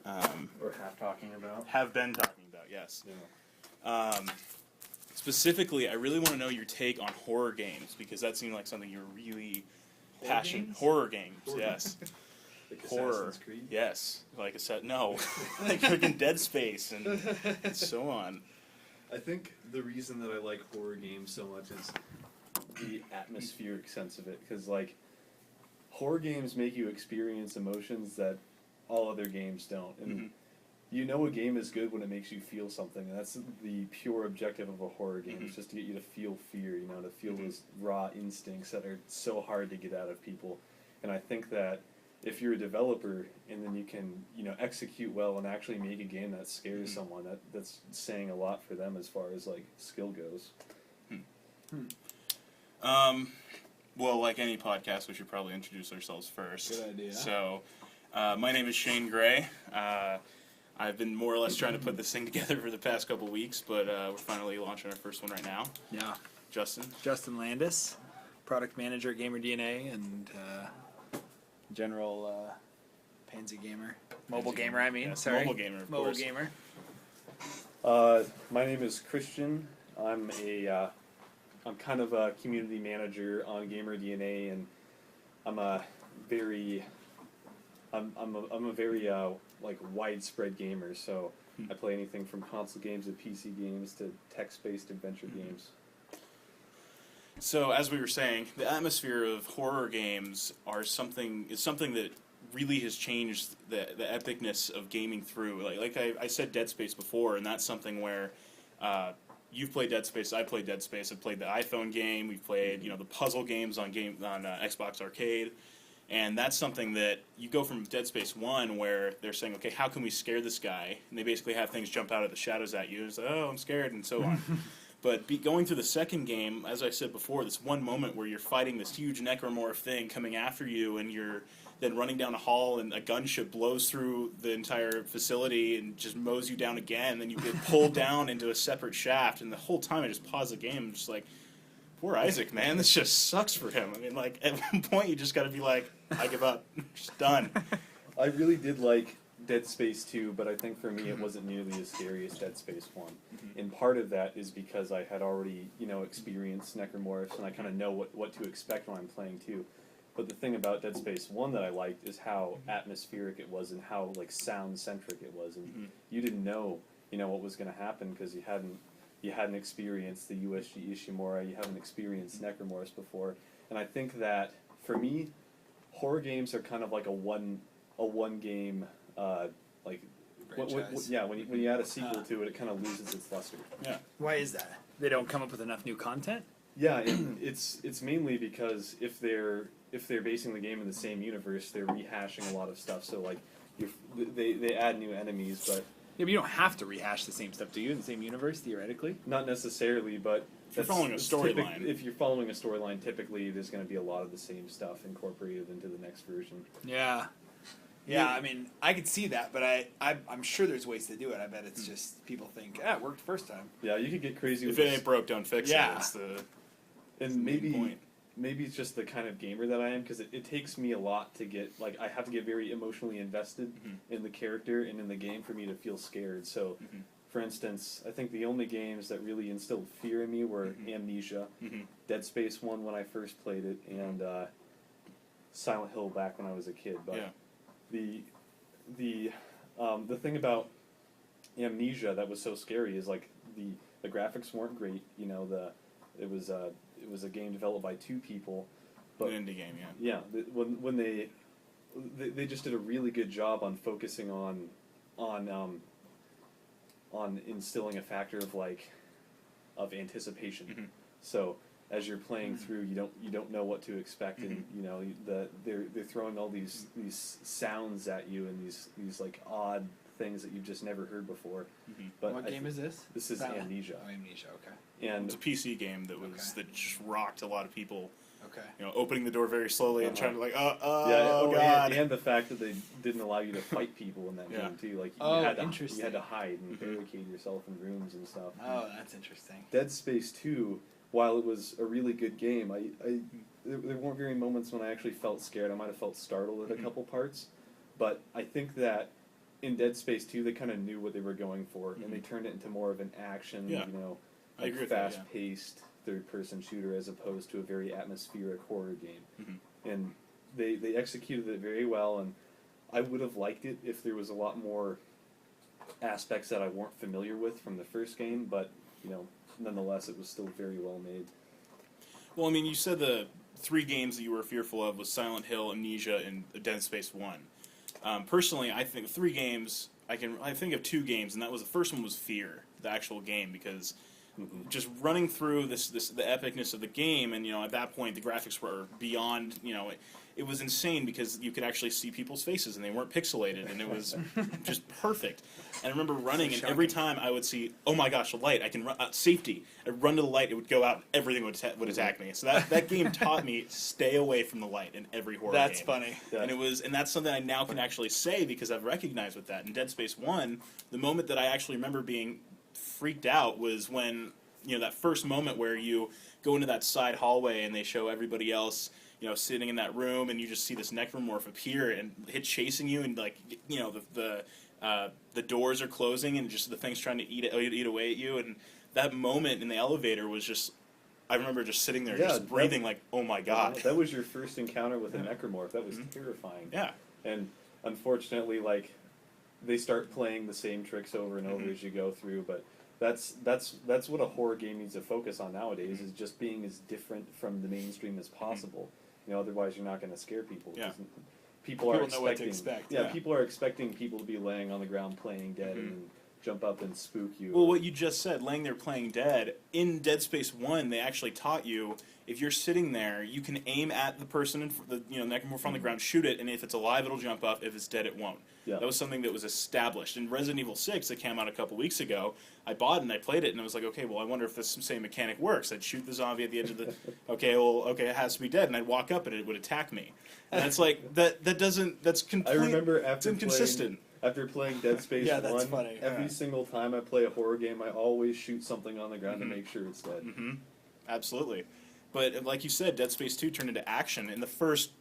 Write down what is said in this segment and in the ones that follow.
Or have been talking about, yes. Yeah. Specifically, I really want to know your take on horror games, because that seemed like something you were really passionate. Horror games, yes. Like Horror, Assassin's Creed? yes. Like I said, no. Like freaking Dead Space and so on. I think the reason that I like horror games so much is the atmospheric sense of it, because like horror games make you experience emotions that all other games don't, and you know a game is good when it makes you feel something, and that's the pure objective of a horror game. It's just to get you to feel fear, you know, to feel those raw instincts that are so hard to get out of people. And I think that if you're a developer and then you can, you know, execute well and actually make a game that scares someone, that's saying a lot for them as far as like skill goes. Well, like any podcast, we should probably introduce ourselves first. Good idea. So, my name is Shane Gray. I've been more or less trying to put this thing together for the past couple weeks, but we're finally launching our first one right now. Yeah. Justin Landis, product manager at GDNA, and general Pansy gamer. Mobile gamer, I mean. Yes, Sorry. mobile gamer, of course. Gamer. My name is Christian. I'm kind of a community manager on Gamer DNA, and I'm a very like widespread gamer. So I play anything from console games to PC games to text-based adventure games. So, as we were saying, the atmosphere of horror games is something that really has changed the epicness of gaming through. Like I said Dead Space before, and that's something where you've played Dead Space, I played Dead Space, I've played the iPhone game, we've played, you know, the puzzle games on Xbox Arcade, and that's something that you go from Dead Space 1 where they're saying, okay, how can we scare this guy? And they basically have things jump out of the shadows at you, it's like, oh, I'm scared, and so on. But going through the second game, as I said before, this one moment where you're fighting this huge necromorph thing coming after you, and you're then running down a hall, and a gunship blows through the entire facility and just mows you down again, and then you get pulled down into a separate shaft, and the whole time I just pause the game, I'm just like, poor Isaac, man, this just sucks for him. I mean, like, at one point you just got to be like, I give up, just done. I really did like Dead Space 2, but I think for me it wasn't nearly as scary as Dead Space 1. And part of that is because I had already, you know, experienced necromorphs, and I kind of know what to expect when I'm playing 2. But the thing about Dead Space 1 that I liked is how atmospheric it was and how, like, sound-centric it was. And you didn't know, you know, what was going to happen because you hadn't experienced the USG Ishimura, you haven't experienced necromorphs before. And I think that, for me, horror games are kind of like a one game like when you add a sequel to it, it kind of loses its luster. Yeah. Why is that? They don't come up with enough new content? Yeah, and it's mainly because if they're basing the game in the same universe, they're rehashing a lot of stuff. So like, they add new enemies, but Yeah, but you don't have to rehash the same stuff, do you? In the same universe, theoretically? not necessarily. But If you're following a storyline. If you're following a storyline, typically there's going to be a lot of the same stuff incorporated into the next version. Yeah. Yeah, I mean, I could see that, but I'm sure there's ways to do it. I bet it's just people think, it worked first time. Yeah, you could get crazy If with it ain't broke, don't fix it. That's the and main point. Maybe it's just the kind of gamer that I am, because it takes me a lot to get, like, I have to get very emotionally invested in the character and in the game for me to feel scared. So, for instance, I think the only games that really instilled fear in me were Amnesia, Dead Space 1 when I first played it, and Silent Hill back when I was a kid. But the thing about Amnesia that was so scary is, like, the graphics weren't great. You know, it was a game developed by 2 people, but an indie game, yeah. When they just did a really good job on focusing on instilling a factor of anticipation. So as you're playing through, you don't know what to expect, and you know they're throwing all these sounds at you and these like odd things that you've just never heard before. But what game is this? This is Amnesia. Oh, Amnesia, okay. And it's a PC game that just rocked a lot of people. Okay. You know, opening the door very slowly and trying to God. And the fact that they didn't allow you to fight people in that game too. Like you had to hide and barricade yourself in rooms and stuff. Oh, that's interesting. Dead Space 2, while it was a really good game, there weren't very moments when I actually felt scared. I might have felt startled at a couple parts, but I think that in Dead Space 2, they kind of knew what they were going for, and they turned it into more of an action, Yeah. I agree with that, fast-paced third-person shooter as opposed to a very atmospheric horror game. Mm-hmm. And they executed it very well, and I would have liked it if there was a lot more aspects that I weren't familiar with from the first game, but, nonetheless, it was still very well made. Well, I mean, you said the 3 games that you were fearful of was Silent Hill, Amnesia, and Dead Space 1. Personally, I think 3 games, I think of 2 games, and that was the first one was Fear, the actual game, because just running through the epicness of the game, and at that point the graphics were beyond, it was insane because you could actually see people's faces and they weren't pixelated, and it was just perfect. And I remember running, and every time I would see, oh my gosh, a light, I can run, safety. I'd run to the light, it would go out, and everything would attack me. So that game taught me stay away from the light in every horror game. That's funny. And that's something I now can actually say because I've recognized with that. In Dead Space 1, the moment that I actually remember being freaked out was when, that first moment where you go into that side hallway and they show everybody else, sitting in that room, and you just see this necromorph appear and chasing you, and the doors are closing, and just the thing's trying to eat away at you, and that moment in the elevator was just, I remember just sitting there, just breathing like, oh my god. That was your first encounter with a necromorph. That was terrifying. Yeah. And unfortunately, they start playing the same tricks over and over as you go through, but that's what a horror game needs to focus on nowadays, is just being as different from the mainstream as possible. Otherwise you're not going to scare people. Yeah. People are know what to expect. Yeah, people are expecting people to be laying on the ground playing dead and then jump up and spook you. Well, what you just said, laying there playing dead, in Dead Space 1, they actually taught you, if you're sitting there, you can aim at the person, the necromorph on the ground, shoot it, and if it's alive, it'll jump up. If it's dead, it won't. Yeah. That was something that was established. In Resident Evil 6, that came out a couple weeks ago, I bought it and I played it, and I was like, okay, well, I wonder if this same mechanic works. I'd shoot the zombie at the edge of the... okay, it has to be dead, and I'd walk up and it would attack me. And it's like, that doesn't... That's complete... I remember it's inconsistent. After playing Dead Space 1, that's funny. Every single time I play a horror game, I always shoot something on the ground to make sure it's dead. Absolutely. But like you said, Dead Space 2 turned into action. In the first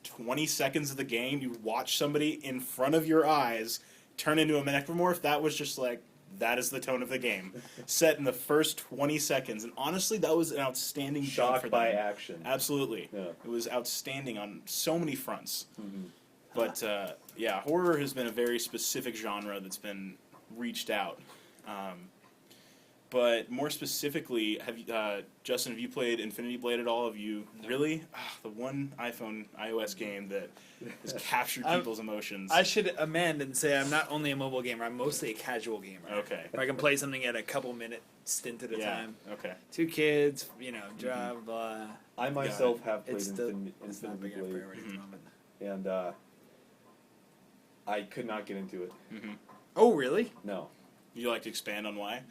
20 seconds of the game, you watch somebody in front of your eyes turn into a necromorph. That was just like, that is the tone of the game. Set in the first 20 seconds. And honestly, that was an outstanding job for them. Shocked by action. Absolutely. Yeah. It was outstanding on so many fronts. But, horror has been a very specific genre that's been reached out. But more specifically, Justin, have you played Infinity Blade at all? Have you really? The one iOS game that has captured people's emotions. I should amend and say I'm not only a mobile gamer, I'm mostly a casual gamer. Okay. Where I can play something at a couple minute stint at a time. Okay. 2 kids, blah, blah. I myself have played It's not Infinity big enough Blade, priority at the moment. and I could not get into it. Oh, really? No. Would you like to expand on why?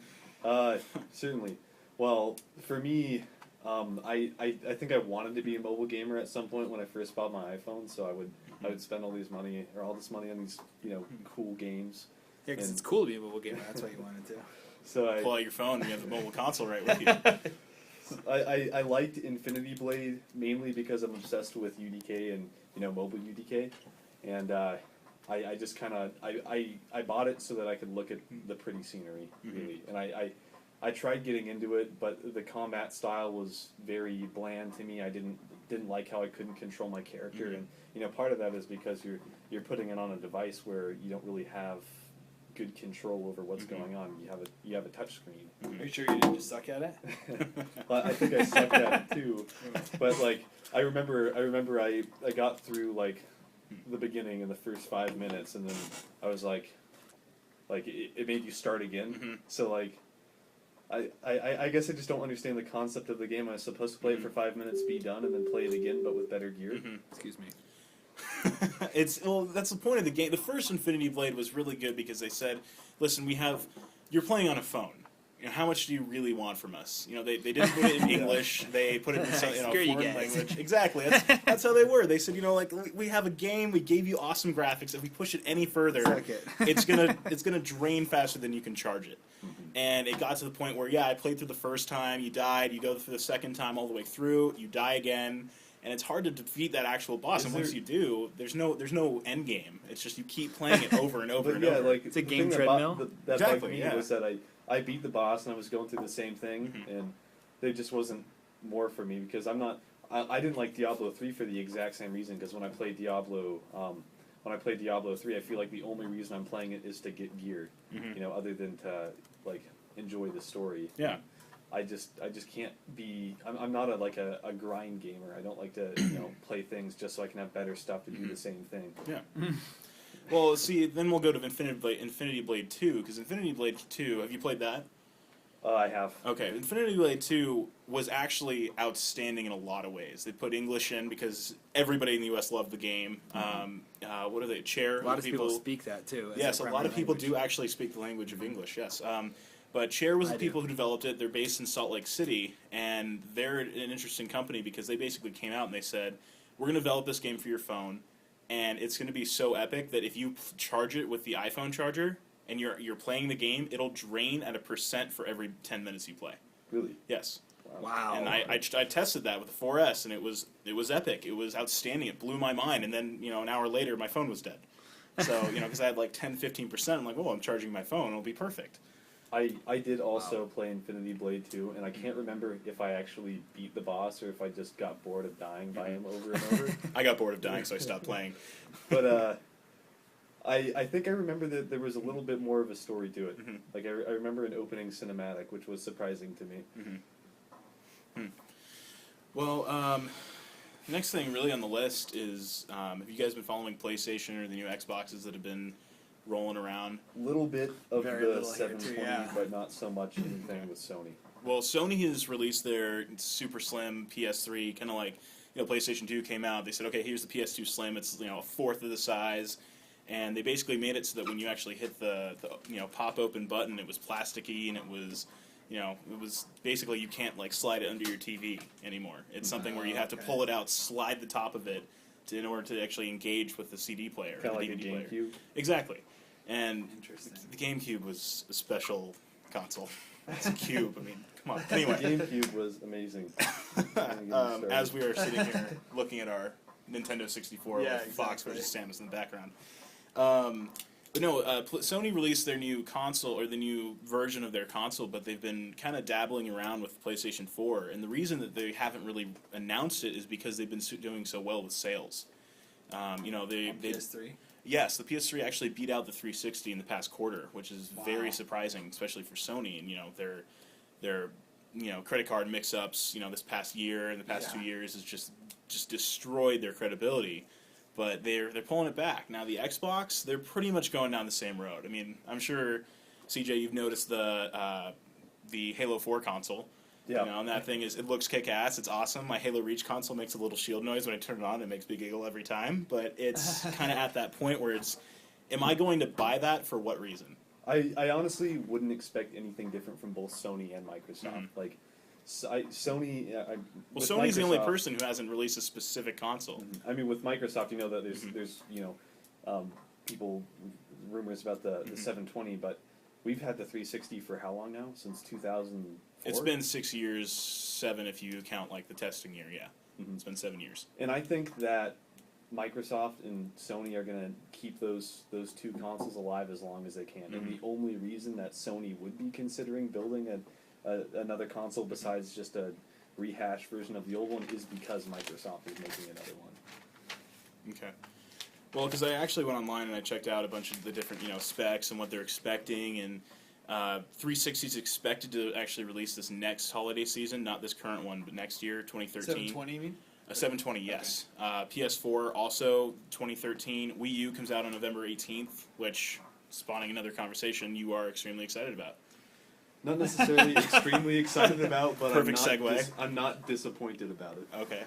Certainly. Well, for me, I think I wanted to be a mobile gamer at some point when I first bought my iPhone, so I would spend all this money on these cool games. Yeah, because it's cool to be a mobile gamer. That's why you wanted to. So Pull out your phone and you have the mobile console right with you. I liked Infinity Blade mainly because I'm obsessed with UDK and mobile UDK, and I just kind of I bought it so that I could look at the pretty scenery really, and I tried getting into it, but the combat style was very bland to me. I didn't like how I couldn't control my character, and part of that is because you're putting it on a device where you don't really have good control over what's going on. You have a touch screen. Are you sure you didn't just suck at it? Well, I think I sucked at it too, but I remember I got through the beginning in the first 5 minutes, and then I was like it made you start again. So I guess I just don't understand the concept of the game. I was supposed to play it for 5 minutes, be done, and then play it again, but with better gear. Excuse me. That's the point of the game. The first Infinity Blade was really good because they said, listen, you're playing on a phone. How much do you really want from us? They didn't put it in English. They put it in some foreign language. Exactly. That's how they were. They said, we have a game. We gave you awesome graphics. If we push it any further, it's gonna drain faster than you can charge it. And it got to the point where I played through the first time. You died. You go through the second time all the way through. You die again. and it's hard to defeat that actual boss. Is And once there- you do, there's no end game. It's just you keep playing it over and over But and yeah, over. like It's a the game thing treadmill. that Exactly, bugged me yeah. was that I beat the boss and I was going through the same thing, and there just wasn't more for me because I didn't like Diablo 3 for the exact same reason, because when I played Diablo 3, I feel like the only reason I'm playing it is to get gear, other than to like enjoy the story. Yeah. I just can't be. I'm not a grind gamer. I don't like to play things just so I can have better stuff to do the same thing. Yeah. Well, see, then we'll go to Infinity Blade 2, because Infinity Blade 2, have you played that? I have. Okay, Infinity Blade 2 was actually outstanding in a lot of ways. They put English in because everybody in the U.S. loved the game. What are they? Chair? A lot of people speak that too. Yes, a lot of people do actually speak the language of English, yes. But Chair was the people who developed it. They're based in Salt Lake City, and they're an interesting company because they basically came out and they said, we're going to develop this game for your phone, and it's going to be so epic that if you charge it with the iPhone charger and you're playing the game, it'll drain at 1% for every 10 minutes you play. Really? Yes. Wow. And I tested that with the 4S, and it was epic. It was outstanding. It blew my mind. And then, an hour later, my phone was dead. So, because I had like 10, 15%, I'm like, I'm charging my phone. It'll be perfect. I did also play Infinity Blade 2, and I can't remember if I actually beat the boss or if I just got bored of dying by him over and over. I got bored of dying, so I stopped playing. But I think I remember that there was a little bit more of a story to it. Like, I remember an opening cinematic, which was surprising to me. Well, next thing really on the list is, have you guys been following PlayStation or the new Xboxes that have been rolling around? Little bit of Very the little here, too, 720, yeah. but not so much anything with Sony. Well, Sony has released their super slim PS3, kind of like, PlayStation 2 came out. They said, okay, here's the PS2 Slim. It's, a fourth of the size. And they basically made it so that when you actually hit the pop open button, it was plasticky, and it was basically you can't slide it under your TV anymore. It's something where you have to pull it out, slide the top of it in order to actually engage with the CD player. Kind of like a DVD player. GameCube. Exactly. And Interesting. the GameCube was a special console. It's a cube. I mean, come on. Anyway, GameCube was amazing. as we are sitting here looking at our Nintendo 64 Yeah, with Fox exactly. versus Samus in the background. But no, Sony released their new console, or the new version of their console, but they've been kind of dabbling around with PlayStation 4. And the reason that they haven't really announced it is because they've been doing so well with sales. They PS3. Yes, the PS3 actually beat out the 360 in the past quarter, which is very surprising, especially for Sony. And their credit card mix-ups, this past year and the past 2 years has just destroyed their credibility. But they're pulling it back now. The Xbox, they're pretty much going down the same road. I mean, I'm sure, CJ, you've noticed the Halo 4 console. Yeah. And that thing it looks kick-ass. It's awesome. My Halo Reach console makes a little shield noise when I turn it on. It makes me giggle every time. But it's kind of at that point where am I going to buy that for what reason? I honestly wouldn't expect anything different from both Sony and Microsoft. Like, Sony. Well, Sony's the only person who hasn't released a specific console. I mean, with Microsoft, that there's people rumors about the 720, but we've had the 360 for how long now? Since 2004. It's been 6 years, 7 if you count the testing year. Yeah, It's been 7 years. And I think that Microsoft and Sony are going to keep those two consoles alive as long as they can. And the only reason that Sony would be considering building another console besides just a rehashed version of the old one is because Microsoft is making another one. Okay. Well, because I actually went online and I checked out a bunch of the different specs and what they're expecting, and 360 is expected to actually release this next holiday season, not this current one, but next year, 2013. 720, you mean? 720, yes. PS4 also 2013. Wii U comes out on November 18th, which, spawning another conversation, you are extremely excited about. Not necessarily extremely excited about, but Perfect segue. I'm not disappointed about it. Okay.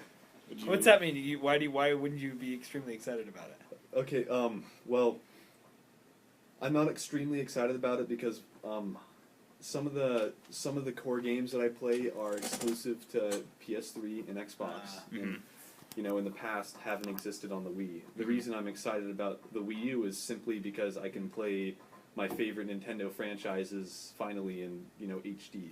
What's that mean? Why wouldn't you be extremely excited about it? Okay, well, I'm not extremely excited about it because some of the core games that I play are exclusive to PS3 and Xbox, and in the past haven't existed on the Wii. The reason I'm excited about the Wii U is simply because I can play my favorite Nintendo franchises finally in HD.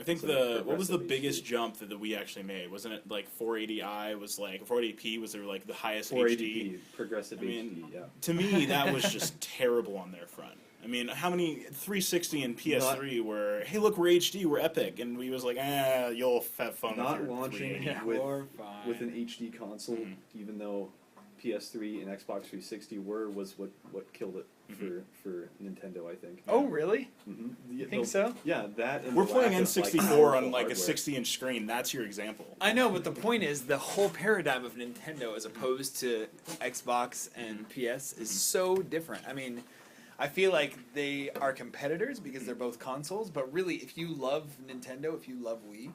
I think So what was the progressive biggest HD. jump that we actually made? Wasn't it like 480i was like 480p was their like the highest 480p, HD? progressive I mean, HD, yeah. To me, that was just terrible on their front. I mean, how many 360 and PS3 were, hey, look, we're HD, we're epic, and we was like, you'll have fun Not with your launching 380. We're fine. with an HD console, even though PS3 and Xbox 360 was what killed it for Nintendo, I think. Oh, really? Mm-hmm. You think so? Yeah, that. And We're the playing lack of, like, N64 powerful on like a hardware. 60-inch screen. That's your example. I know, but the point is the whole paradigm of Nintendo as opposed to Xbox and PS is so different. I mean, I feel like they are competitors because they're both consoles, but really, if you love Nintendo, if you love Wii,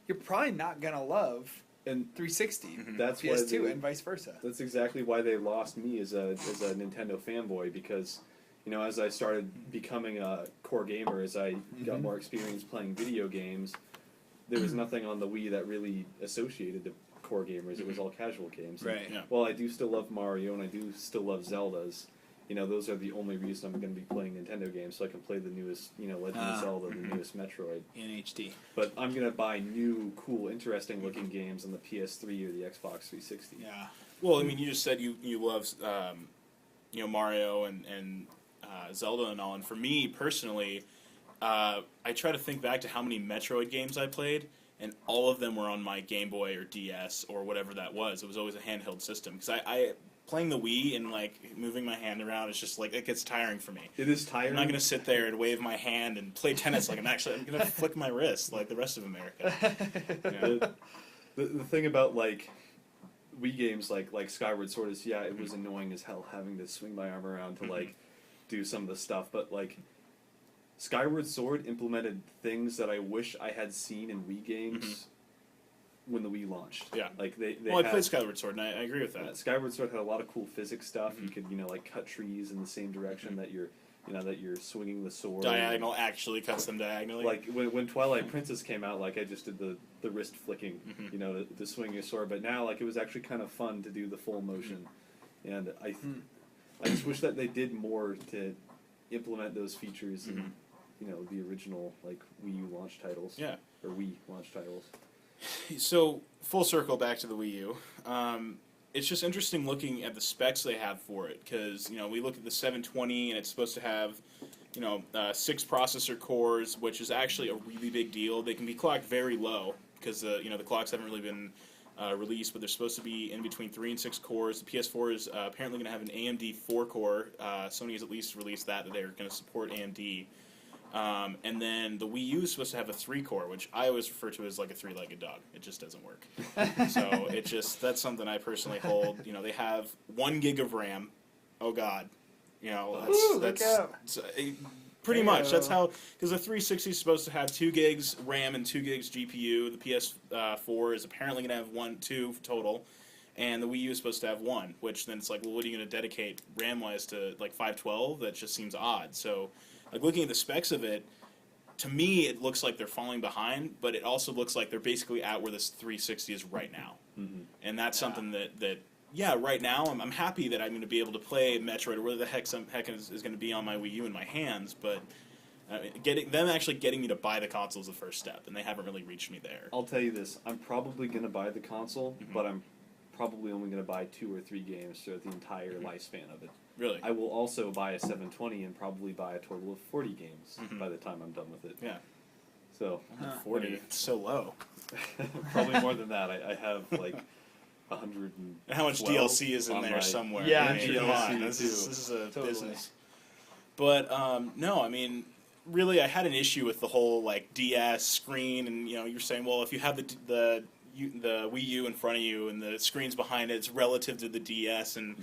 you're probably not gonna love And 360, that's why PS2, they- and vice versa. That's exactly why they lost me as a Nintendo fanboy, because, you know, as I started becoming a core gamer, as I got more experience playing video games, there was nothing on the Wii that really associated to core gamers. It was all casual games. Right. Yeah. While I do still love Mario and I do still love Zeldas, you know, those are the only reason I'm going to be playing Nintendo games, so I can play the newest, you know, Legend of Zelda, the newest Metroid. In HD. But I'm going to buy new, cool, interesting looking games on the PS3 or the Xbox 360. Yeah. Well, I mean, you just said you love Mario and Zelda and all, and for me personally, I try to think back to how many Metroid games I played, and all of them were on my Game Boy or DS or whatever that was. It was always a handheld system because I playing the Wii and like moving my hand around is just like it gets tiring for me. It is tiring. I'm not going to sit there and wave my hand and play tennis like I'm going to flick my wrist like the rest of America. Yeah. The thing about like Wii games like Skyward Sword is it was annoying as hell having to swing my arm around to like do some of the stuff, but like Skyward Sword implemented things that I wish I had seen in Wii games when the Wii launched. Yeah. Like they Well, I had, played Skyward Sword, and I agree with that. Skyward Sword had a lot of cool physics stuff. You could, you know, like cut trees in the same direction that you're, you know, that you're swinging the sword. Diagonal actually cuts them diagonally. Like when Twilight Princess came out, like I just did the wrist flicking, you know, to swing your sword. But now, like it was actually kind of fun to do the full motion, and I just wish that they did more to implement those features in, you know, the original like Wii U launch titles. Yeah. Or Wii launch titles. So, full circle back to the Wii U. It's just interesting looking at the specs they have for it, because, you know, we look at the 720, and it's supposed to have, you know, 6 processor cores, which is actually a really big deal. They can be clocked very low, because, you know, the clocks haven't really been released, but they're supposed to be in between 3 and 6 cores. The PS4 is apparently going to have an AMD 4-core. Sony has at least released that they're going to support AMD. And then the Wii U is supposed to have a 3-core, which I always refer to as like a 3-legged dog. It just doesn't work. So that's something I personally hold. You know, they have 1 gig of RAM. Oh God, you know that's pretty much that's how, because the 360 is supposed to have 2 gigs RAM and 2 gigs GPU. The PS4 is apparently going to have 2 total. And the Wii U is supposed to have 1, which then it's like, well, what are you going to dedicate RAM-wise to, like 512? That just seems odd. So, like looking at the specs of it, to me it looks like they're falling behind, but it also looks like they're basically at where this 360 is right now. And that's something that right now I'm happy that I'm going to be able to play Metroid or whatever the heck is going to be on my Wii U in my hands, but actually getting me to buy the console is the first step, and they haven't really reached me there. I'll tell you this: I'm probably going to buy the console, but I'm probably only going to buy 2 or 3 games throughout the entire lifespan of it. Really? I will also buy a 720 and probably buy a total of 40 games by the time I'm done with it. Yeah. So 40. It's so low. probably more than that. I have like 100. And how much DLC is in there somewhere? Yeah, I mean, come on, DLC this is a Totally. business. But no, I mean, really, I had an issue with the whole like DS screen, and you know, you're saying, well, if you have the Wii U in front of you and the screen's behind it, it's relative to the DS, and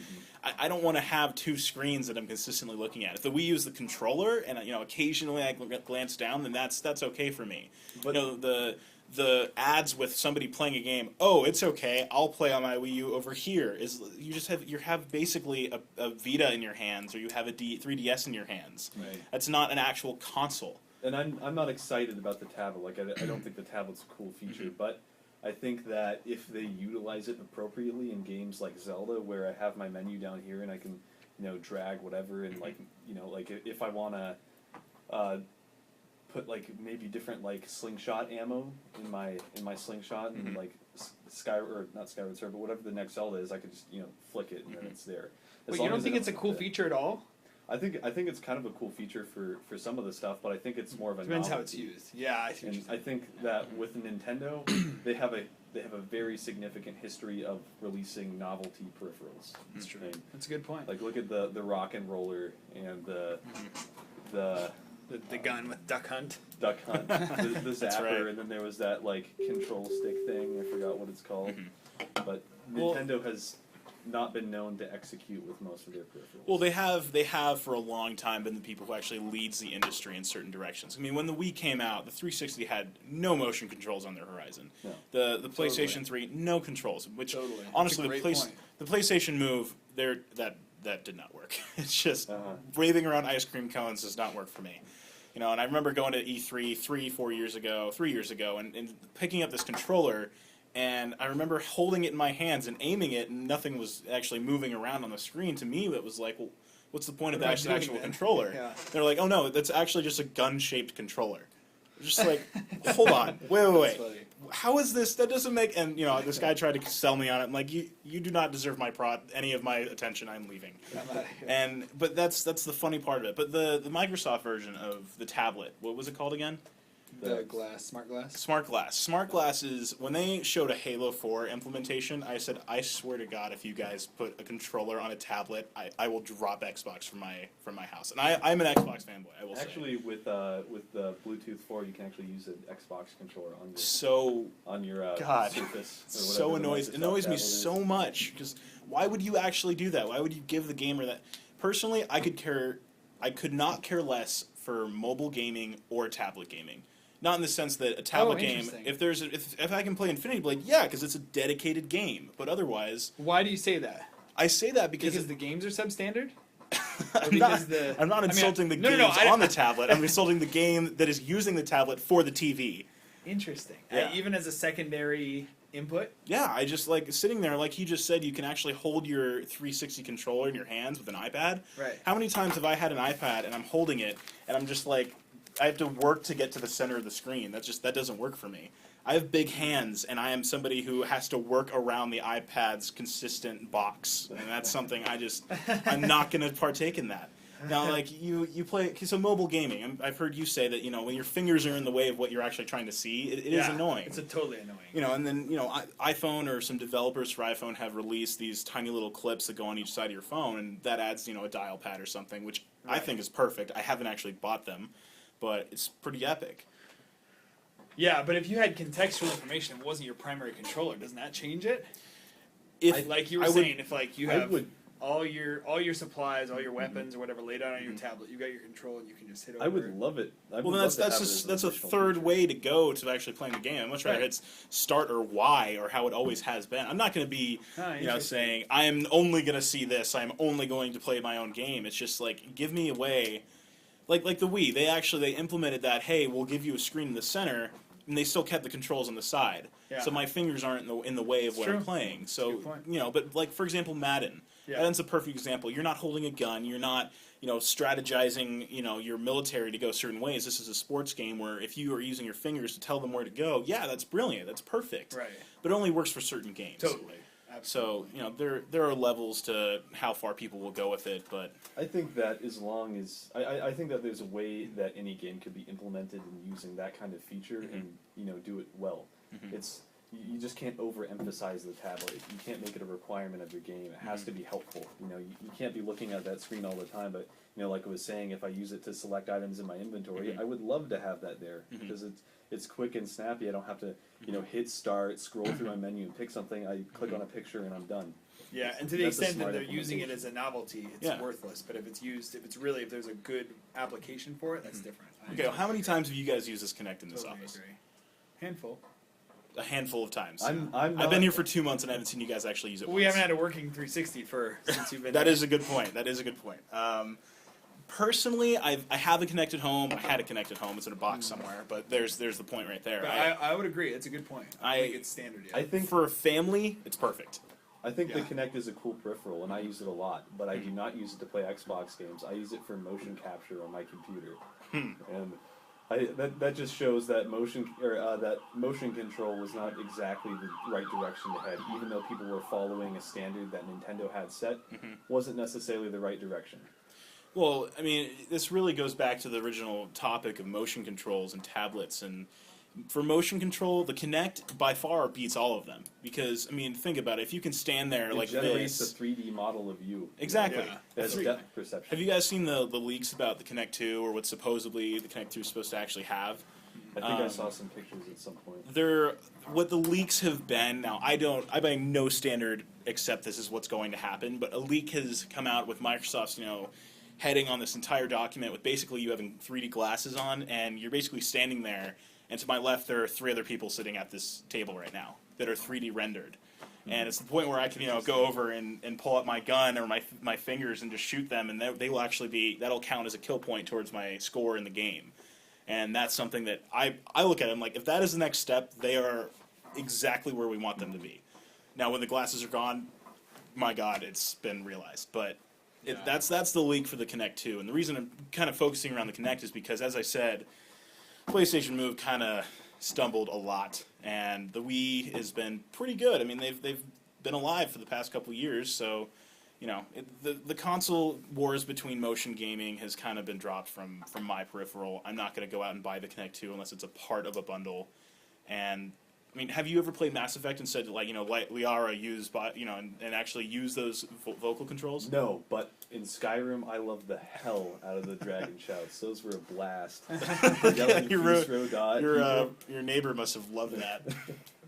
I don't want to have 2 screens that I'm consistently looking at. If the Wii U is the controller, and you know, occasionally I glance down, then that's okay for me. But you know, the ads with somebody playing a game, oh, it's okay, I'll play on my Wii U over here. Is you have basically a Vita in your hands, or you have a 3DS in your hands. Right. That's not an actual console. And I'm not excited about the tablet. Like I don't think the tablet's a cool feature, but I think that if they utilize it appropriately in games like Zelda, where I have my menu down here and I can, you know, drag whatever, and like, you know, like if I want to put like maybe different like slingshot ammo in my slingshot and like not Skyward Sword, but whatever the next Zelda is, I could just flick it and then it's there. But you don't think it's a cool feature at all? I think it's kind of a cool feature for some of the stuff, but I think it's more of a depends novelty. how it's used. Yeah, I see what you're saying. I think that with Nintendo, they have a very significant history of releasing novelty peripherals. That's true. I mean, That's a good point. like look at the rock and roller and the gun with Duck Hunt. Duck Hunt, the zapper, right. and then there was that like control stick thing. I forgot what it's called, but Nintendo has not been known to execute with most of their peripherals. Well, they have for a long time been the people who actually leads the industry in certain directions. I mean, when the Wii came out, the 360 had no motion controls on their horizon. No. The PlayStation 3, no controls. Which honestly, That's a great point. the PlayStation Move, that did not work. It's just waving around ice cream cones does not work for me. And I remember going to E3 3 years ago, and picking up this controller. And I remember holding it in my hands and aiming it, and nothing was actually moving around on the screen. To me, it was like, well, what's the point of that actual controller? Yeah. They're like, oh no, that's actually just a gun-shaped controller. Just like, hold on, wait. Funny. How is this? That doesn't make. And this guy tried to sell me on it. I'm like, you do not deserve any of my attention. I'm leaving. But that's the funny part of it. But the Microsoft version of the tablet, what was it called again? The smart glass. Smart Glass is, when they showed a Halo 4 implementation, I said, I swear to God, if you guys put a controller on a tablet, I will drop Xbox from my house. And I'm an Xbox fanboy, I will say. Actually, with the Bluetooth 4, you can actually use an Xbox controller on your God, Surface. Or so annoys it annoys me so much, because why would you actually do that? Why would you give the gamer that? Personally, I could not care less for mobile gaming or tablet gaming. Not in the sense that a tablet game, if I can play Infinity Blade, yeah, because it's a dedicated game. But otherwise, Why do you say that? I say that because the games are substandard. I'm not insulting the games on the tablet. I'm insulting the game that is using the tablet for the TV. Interesting. Yeah. Even as a secondary input. Yeah, I just like sitting there, like he just said, you can actually hold your 360 controller in your hands with an iPad. Right. How many times have I had an iPad and I'm holding it and I'm just like, I have to work to get to the center of the screen. That doesn't work for me. I have big hands, and I am somebody who has to work around the iPad's consistent box, and that's something I'm not going to partake in that. Now, like you play, so mobile gaming. I've heard you say that when your fingers are in the way of what you're actually trying to see, it is annoying. It's totally annoying. And then iPhone or some developers for iPhone have released these tiny little clips that go on each side of your phone, and that adds a dial pad or something, which I think is perfect. I haven't actually bought them, but it's pretty epic. Yeah, but if you had contextual information, it wasn't your primary controller. Doesn't that change it? Like you were saying, if like you have all your supplies, all your weapons or whatever laid out on your tablet, you got your control and you can just hit over. I would love it. That's a third way to go to actually playing the game. I'd much rather it's start or Y or how it always has been. I'm not going to be saying I am only going to see this. I'm only going to play my own game. It's just like give me a way. Like the Wii, they implemented that. Hey, we'll give you a screen in the center, and they still kept the controls on the side. Yeah. So my fingers aren't in the way of what I'm playing. So but like for example, Madden. Yeah. Madden's a perfect example. You're not holding a gun. You're not strategizing your military to go certain ways. This is a sports game where if you are using your fingers to tell them where to go, yeah, that's brilliant. That's perfect. Right. But it only works for certain games. Totally. Absolutely. So there are levels to how far people will go with it, but I think that as long as I think that there's a way that any game could be implemented in using that kind of feature and do it well. It's you just can't overemphasize the tablet. You can't make it a requirement of your game. It has to be helpful. You can't be looking at that screen all the time. But like I was saying, if I use it to select items in my inventory, I would love to have that there because it's quick and snappy. I don't have to hit start, scroll through my menu, and pick something. I click on a picture and I'm done. Yeah, and to the extent that they're using it as a novelty, it's worthless. But if if there's a good application for it, that's different. Okay, well, how many times have you guys used this Kinect in this office? Agree. Handful. A handful of times. I've been here for 2 months and I haven't seen you guys actually use it. We haven't had a working 360 since you've been. That is a good point. Personally, I have a Kinect at home. I had a Kinect at home. It's in a box somewhere. But there's the point right there. I would agree. It's a good point. I think it's standard. Yeah. I think for a family, it's perfect. I think the Kinect is a cool peripheral, and I use it a lot. But I do not use it to play Xbox games. I use it for motion capture on my computer. And That just shows that motion control was not exactly the right direction to head, even though people were following a standard that Nintendo had set, wasn't necessarily the right direction. Well, I mean, this really goes back to the original topic of motion controls and tablets. And for motion control, the Kinect by far beats all of them. Because, I mean, think about it. If you can stand there like this... It generates a 3D model of you. Exactly. Yeah. That's depth perception. Have you guys seen the leaks about the Kinect 2 or what supposedly the Kinect 2 is supposed to actually have? I think I saw some pictures at some point. What the leaks have been, now I by no standard accept this is what's going to happen, but a leak has come out with Microsoft's, heading on this entire document with basically you having 3D glasses on, and you're basically standing there, and to my left there are 3 other people sitting at this table right now that are 3D rendered. And it's the point where I can, go over and pull up my gun or my fingers and just shoot them, and they will actually that'll count as a kill point towards my score in the game. And that's something that I look at. I'm like, if that is the next step, they are exactly where we want them to be. Now, when the glasses are gone, my God, it's been realized. But that's the leak for the Kinect 2. And the reason I'm kind of focusing around the Kinect is because, as I said, PlayStation Move kind of stumbled a lot. And the Wii has been pretty good. I mean, they've been alive for the past couple of years, so... the console wars between motion gaming has kind of been dropped from my peripheral. I'm not going to go out and buy the Kinect 2 unless it's a part of a bundle. And I mean, have you ever played Mass Effect and said like Liara use and actually use those vocal controls? No, but in Skyrim, I love the hell out of the dragon shouts. Those were a blast. Your neighbor must have loved that.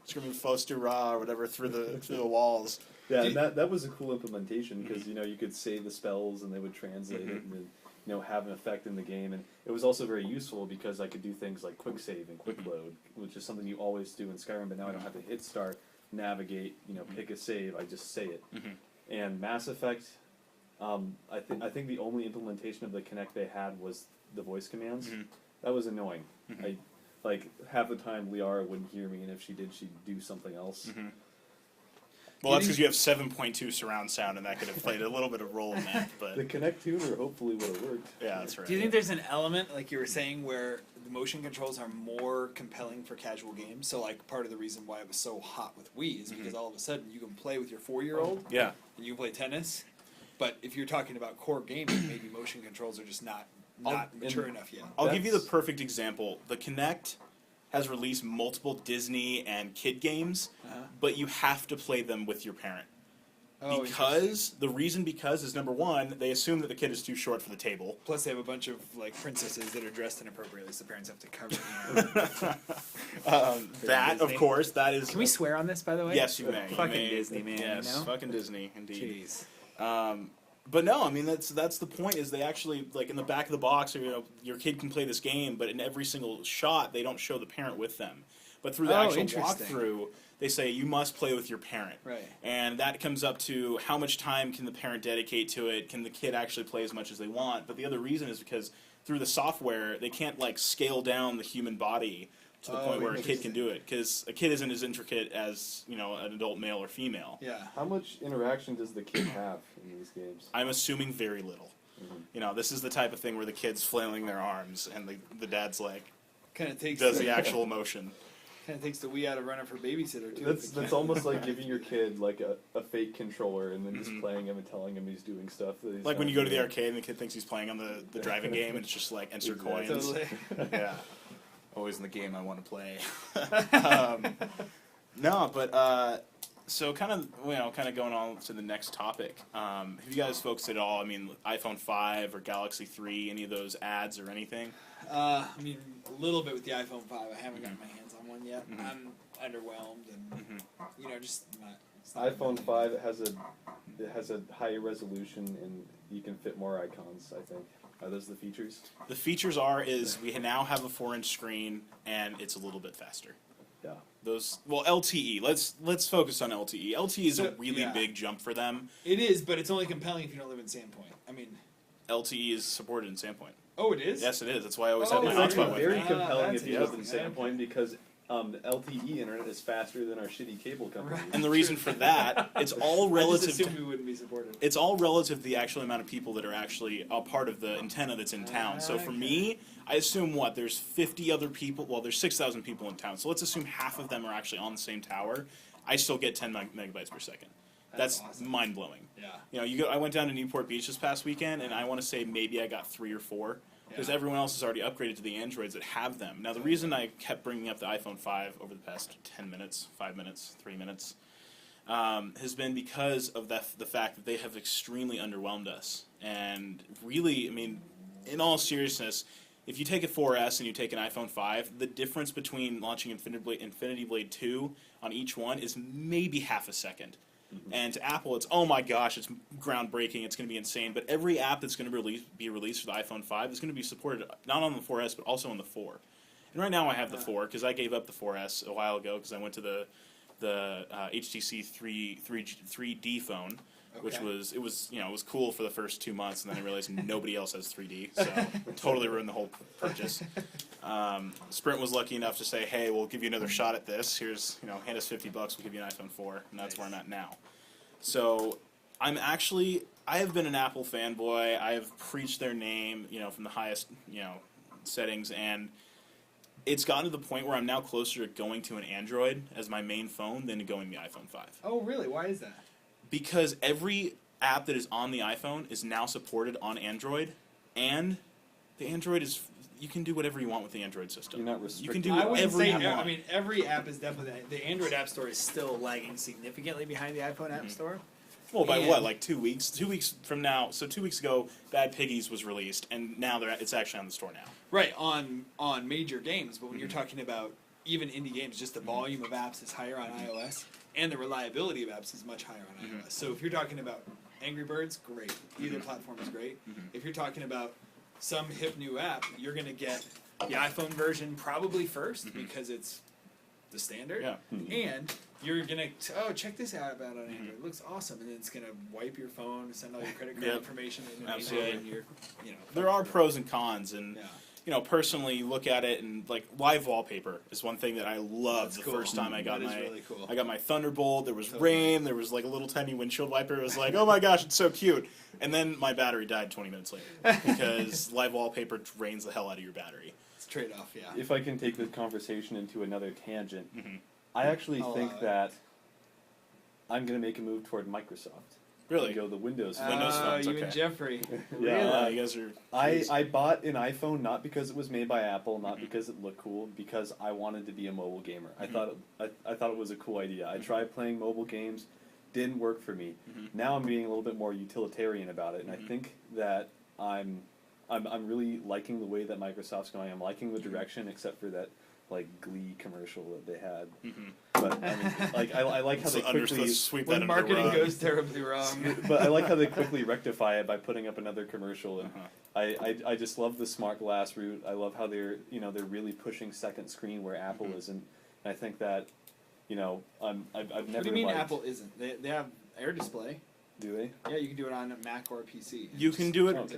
Screaming Foster Ra or whatever through the walls. Yeah, and that was a cool implementation because you could say the spells and they would translate it and then, have an effect in the game, and it was also very useful because I could do things like quick save and quick load, which is something you always do in Skyrim. But now I don't have to hit start, navigate, pick a save. I just say it. And Mass Effect, I think the only implementation of the Kinect they had was the voice commands. That was annoying. Half the time Liara wouldn't hear me, and if she did, she'd do something else. Well, that's because you have 7.2 surround sound, and that could have played a little bit of role in that. But the Kinect tuner hopefully would have worked. Yeah, that's right. Do you think there's an element, like you were saying, where the motion controls are more compelling for casual games? So, like, part of the reason why it was so hot with Wii is because all of a sudden you can play with your 4-year-old. Yeah. And you can play tennis. But if you're talking about core gaming, maybe motion controls are just not mature enough yet. I'll give you the perfect example. The Kinect has released multiple Disney and kid games, but you have to play them with your parent. The reason is, number one, they assume that the kid is too short for the table. Plus, they have a bunch of princesses that are dressed inappropriately, so parents have to cover it. Of course, that is. Can we swear on this, by the way? Yes, you may. Fucking Disney, man. Yes, fucking Disney, indeed. Jeez. But no, I mean that's the point. Is they actually in the back of the box, your kid can play this game, but in every single shot, they don't show the parent with them. But through the actual walkthrough, they say you must play with your parent. Right. And that comes up to how much time can the parent dedicate to it? Can the kid actually play as much as they want? But the other reason is because through the software, they can't scale down the human body to the point where a kid can do it, because a kid isn't as intricate as an adult male or female. Yeah. How much interaction does the kid have in these games? I'm assuming very little. This is the type of thing where the kid's flailing their arms and the dad's does the actual motion. Kind of takes the Wii out of running for babysitter too. That's almost like giving your kid a fake controller and then just playing him and telling him he's doing stuff that he's when you go to the arcade and the kid thinks he's playing on the driving game and it's just enter coins. Totally. Yeah. Always in the game I want to play. So kind of going on to the next topic. Have you guys focused at all? I mean, iPhone 5 or Galaxy 3, any of those ads or anything? A little bit with the iPhone 5. I haven't gotten my hands on one yet. I'm underwhelmed and just not. iPhone 5 has a higher resolution and you can fit more icons, I think. Are those the features? The features we now have a 4-inch screen and it's a little bit faster. Yeah. LTE. Let's focus on LTE. LTE is a really big jump for them. It is, but it's only compelling if you don't live in Sandpoint. LTE is supported in Sandpoint. Oh, it is? Yes, it is. That's why I always have my hotspot with me. Very compelling if you live in Sandpoint because LTE internet is faster than our shitty cable company. Right. And the reason for that, it's all I relative just assumed we wouldn't be supported. it's all relative to the actual amount of people that are actually a part of the antenna that's in town. So for Okay. me, I assume there's 50 other people, there's 6,000 people in town. So let's assume half of them are actually on the same tower. I still get 10 megabytes per second. That's awesome. mind-blowing. Yeah. I went down to Newport Beach this past weekend, and I want to say maybe I got 3 or 4. Because Yeah. everyone else has already upgraded to the Androids that have them. Now, the reason I kept bringing up the iPhone 5 over the past 10 minutes, 5 minutes, 3 minutes, has been because of the fact that they have extremely underwhelmed us. And really, I mean, in all seriousness, if you take a 4S and you take an iPhone 5, the difference between launching Infinity Blade 2 on each one is maybe half a second. And to Apple, it's, oh my gosh, it's groundbreaking, it's going to be insane. But every app that's going to be released for the iPhone 5 is going to be supported not on the 4S, but also on the 4. And right now I have the 4 because I gave up the 4S a while ago because I went to the HTC 3D phone, which Okay. it was cool for the first 2 months, and then I realized nobody else has 3D, so totally ruined the whole purchase. Sprint was lucky enough to say, hey, we'll give you another shot at this. Here's, hand us $50, we'll give you an iPhone 4, and that's where I'm at now. So I have been an Apple fanboy. I have preached their name, from the highest, settings, and it's gotten to the point where I'm now closer to going to an Android as my main phone than to going to the iPhone 5. Oh, really? Why is that? Because every app that is on the iPhone is now supported on Android, and the Android is, you can do whatever you want with the Android system. You're not You can restricted. do I wouldn't whatever say. you want. I mean, every app is definitely the Android App Store is still lagging significantly behind the iPhone App Store. Well, by And- what, like 2 weeks? 2 weeks from now. So 2 weeks ago, Bad Piggies was released, and now it's actually on the store now. Right, on major games, but when you're talking about even indie games, just the volume of apps is higher on iOS, and the reliability of apps is much higher on iOS. So if you're talking about Angry Birds, great. Either platform is great. If you're talking about some hip new app, you're going to get the iPhone version probably first because it's the standard. Yeah. And you're going to, check this app out on Android. It looks awesome. And then it's going to wipe your phone, send all your credit card Yep. information in Absolutely. and you're, There are pros and cons, and Yeah. Personally, you look at it, and like live wallpaper is one thing that I loved That's the cool. first time I got That is my really cool. I got my Thunderbolt. There was Totally. rain. There was like a little tiny windshield wiper. It was like, oh my gosh, it's so cute. And then my battery died 20 minutes later because live wallpaper drains the hell out of your battery. It's a trade-off, yeah. If I can take the conversation into another tangent, Mhm. I actually I'll think allow it. that I'm going to make a move toward Microsoft. Really? And go the Windows. Windows phones, You okay. and Jeffrey. Yeah, You guys are. I bought an iPhone not because it was made by Apple, not because it looked cool, because I wanted to be a mobile gamer. I thought it was a cool idea. I tried playing mobile games, didn't work for me. Now I'm being a little bit more utilitarian about it, and I think that I'm really liking the way that Microsoft's going. I'm liking the direction, except for that like Glee commercial that they had. But I mean, like I like how they quickly. sweep that When under marketing the rug. goes terribly wrong. But I like how they quickly rectify it by putting up another commercial, and I just love the smart glass route. I love how they're really pushing second screen where Apple isn't. And I think that I've never. What do you mean liked, Apple isn't? They have Air Display. Do they? Yeah, you can do it on a Mac or a PC. You can do it. Okay.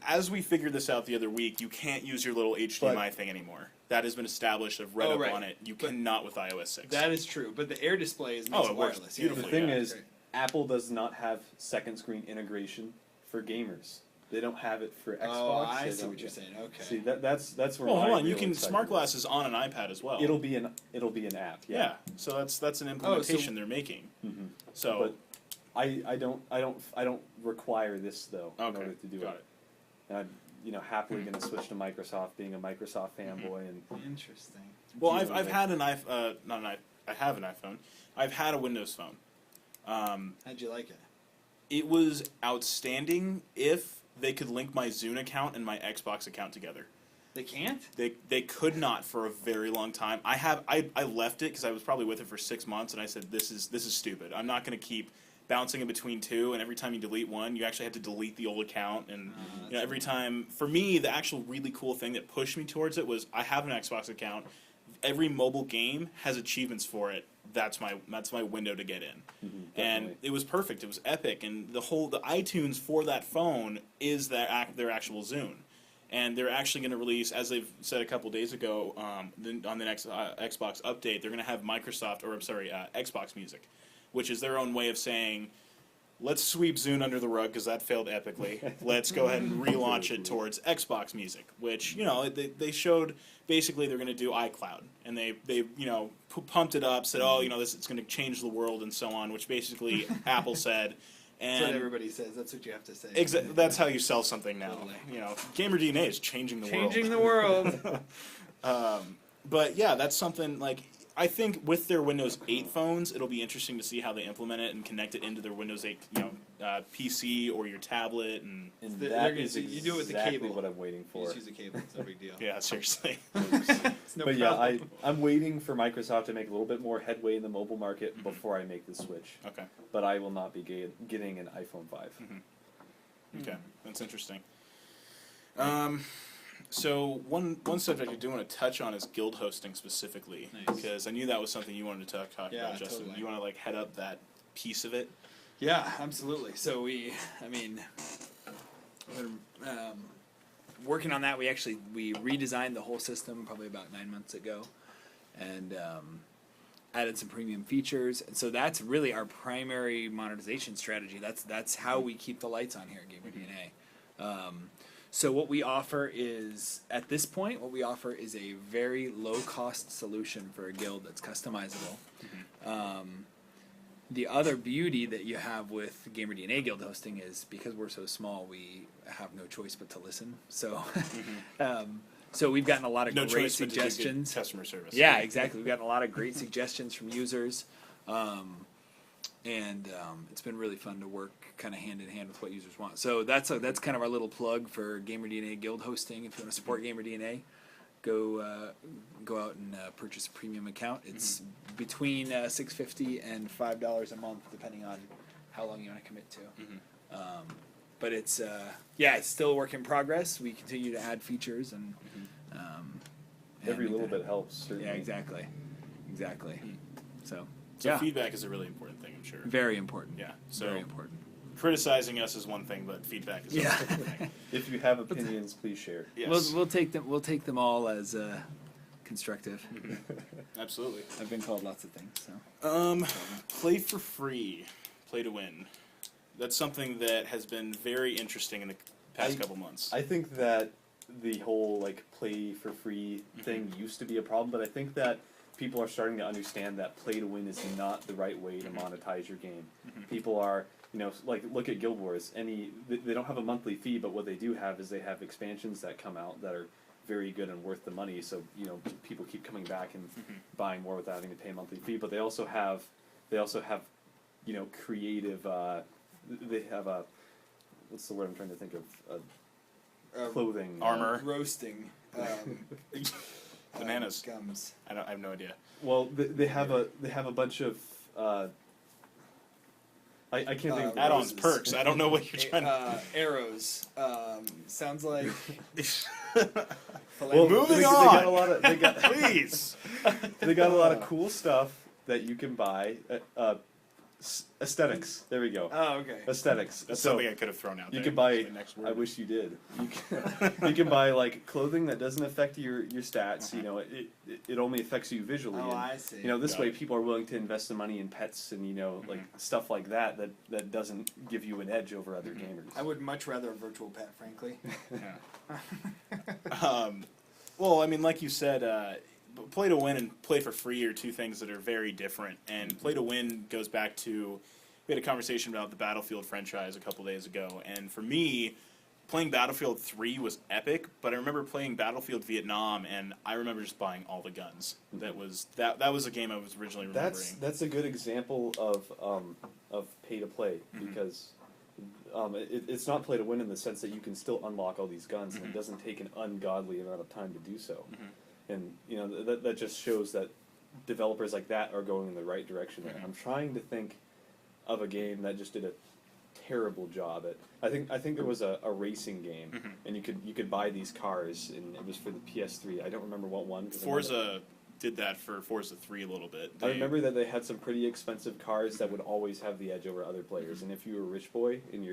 As we figured this out the other week, you can't use your little HDMI thing anymore. That has been established. I've read Oh, up right. on it. You But cannot with iOS 6. That is true, but the Air Display is Oh, makes it works wireless. beautifully. The thing yeah. is, Great. Apple does not have second screen integration for gamers. They don't have it for Xbox. Oh, I They see don't what you're get- saying. Okay. See that's where. Well, my hold on. You real can excitement smart is. glasses on an iPad as well. It'll be an app. yeah. So that's an implementation they're making. Mhm. So But I don't require this though in okay, order to do got it. And I'm happily going to switch to Microsoft, being a Microsoft fanboy, and Interesting. Well, dealing I've with- had an iPhone. I have an iPhone. I've had a Windows phone. How'd you like it? It was outstanding if they could link my Zune account and my Xbox account together. They can't? They could not for a very long time. I left it because I was probably with it for 6 months, and I said this is stupid. I'm not going to keep bouncing in between two, and every time you delete one, you actually have to delete the old account. And every time, for me, the actual really cool thing that pushed me towards it was I have an Xbox account. Every mobile game has achievements for it. That's my window to get in. And definitely. it was perfect. It was epic, and the iTunes for that phone is their actual Zune. And they're actually going to release, as they've said a couple days ago, on the next Xbox update, they're going to have Xbox Music, which is their own way of saying, let's sweep Zune under the rug because that failed epically. Let's go ahead and relaunch it towards Xbox Music, which, they showed basically they're going to do iCloud. And they pumped it up, said, it's going to change the world and so on, which basically Apple said. And that's what everybody says. That's what you have to say. Exactly. That's how you sell something now. Totally. Gamer DNA is changing the world. Changing the world. But yeah, that's something I think with their Windows 8 phones, it'll be interesting to see how they implement it and connect it into their Windows 8, PC or your tablet. And that is you do it with the exactly cable. what I'm waiting for. You just use a cable. It's no big deal. Yeah, seriously. It's no But problem. yeah, I'm waiting for Microsoft to make a little bit more headway in the mobile market before I make the switch. Okay. But I will not be getting an iPhone 5. Okay, that's interesting. So one subject I do want to touch on is guild hosting specifically, Nice. because I knew that was something you wanted to talk Yeah, about, Justin. totally. You want to head up that piece of it? Yeah, absolutely. So we're working on that. We redesigned the whole system probably about 9 months ago, and added some premium features. And so that's really our primary monetization strategy. That's how we keep the lights on here at Gamer DNA. So what we offer is, at this point, is a very low-cost solution for a guild that's customizable. The other beauty that you have with Gamer DNA guild hosting is, because we're so small, we have no choice but to listen. So, so we've gotten a lot of No great choice but to do good suggestions. customer service. Yeah, exactly. We've gotten a lot of great suggestions from users. And it's been really fun to work kind of hand in hand with what users want. So that's kind of our little plug for Gamer DNA guild hosting. If you want to support Gamer DNA, go out and purchase a premium account. It's between $6.50 and $5 a month, depending on how long you want to commit to. But it's still a work in progress. We continue to add features and Every little bit helps, certainly. Yeah, exactly. So feedback is a really important thing, I'm sure. very important. Yeah. So Very important. criticizing us is one thing, but feedback is another thing. If you have opinions, please share. Yes. We'll take them all as constructive. Absolutely. I've been called lots of things. So Play for free, play to win. That's something that has been very interesting in the past couple months. I think that the whole play for free thing used to be a problem, but I think that people are starting to understand that play to win is not the right way to monetize your game. People are, look at Guild Wars. They don't have a monthly fee, but what they do have is they have expansions that come out that are very good and worth the money. So people keep coming back and buying more without having to pay a monthly fee. But they also have creative. They have a what's the word I'm trying to think of? Clothing, armor, roasting. bananas. Gums. I have no idea. Well, they have a bunch of. I can't think of add-ons, roses. perks. I don't know what you're trying to. Arrows. Sounds like. Well, Moving they on. got a lot of. Please. They got a lot of cool stuff that you can buy. Aesthetics. There we go. Oh, okay. Aesthetics. That's So something I could have thrown out you there. can buy. The next word. I wish you did. You can buy clothing that doesn't affect your stats. It only affects you visually. Oh, and, I see. this Got way it. people are willing to invest the money in pets and stuff like that doesn't give you an edge over other gamers. I would much rather a virtual pet, frankly. Yeah. Well, I mean, like you said, play to win and play for free are two things that are very different. And play to win goes back to, we had a conversation about the Battlefield franchise a couple days ago. And for me, playing Battlefield 3 was epic, but I remember playing Battlefield Vietnam, and I remember just buying all the guns. That was a game I was originally remembering. That's a good example of pay to play because it's not play to win in the sense that you can still unlock all these guns and it doesn't take an ungodly amount of time to do so. And that just shows that developers like that are going in the right direction. I'm trying to think of a game that just did a terrible job at. I think there was a racing game, and you could buy these cars, and it was for the PS3. I don't remember what one. Forza did that for Forza 3 a little bit. I remember that they had some pretty expensive cars that would always have the edge over other players, and if you were a rich boy and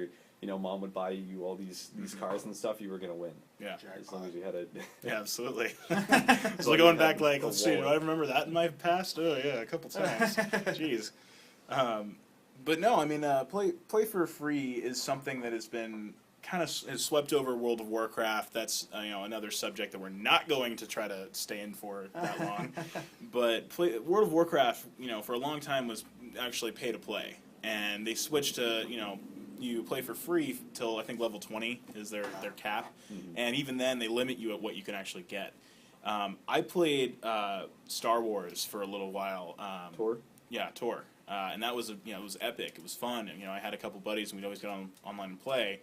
mom would buy you all these cars and stuff, you were gonna win. Yeah. As long as you had a Yeah, absolutely. As So long going as you back, had like, the let's see, do wallet. I remember that in my past? Oh, yeah, a couple times. Jeez. But no, I mean, play for free is something that has been kind of has swept over World of Warcraft. That's another subject that we're not going to try to stay in for that long. But World of Warcraft, for a long time was actually pay to play, and they switched to you play for free till I think level 20 is their cap, and even then they limit you at what you can actually get. I played Star Wars for a little while. Tor? Yeah, Tor. And that was it was epic. It was fun, and I had a couple buddies, and we'd always get online and play.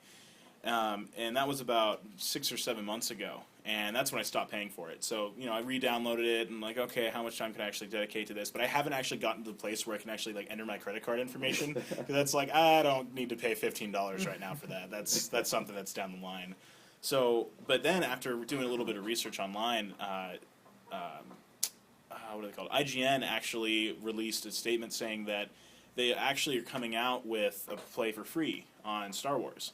And that was about 6 or 7 months ago, and that's when I stopped paying for it. So I re-downloaded it and like, okay, how much time can I actually dedicate to this? But I haven't actually gotten to the place where I can actually like enter my credit card information, because that's like I don't need to pay $15 right now for that. That's something that's down the line. So, but then after doing a little bit of research online, what are they called? IGN actually released a statement saying that they actually are coming out with a play for free on Star Wars.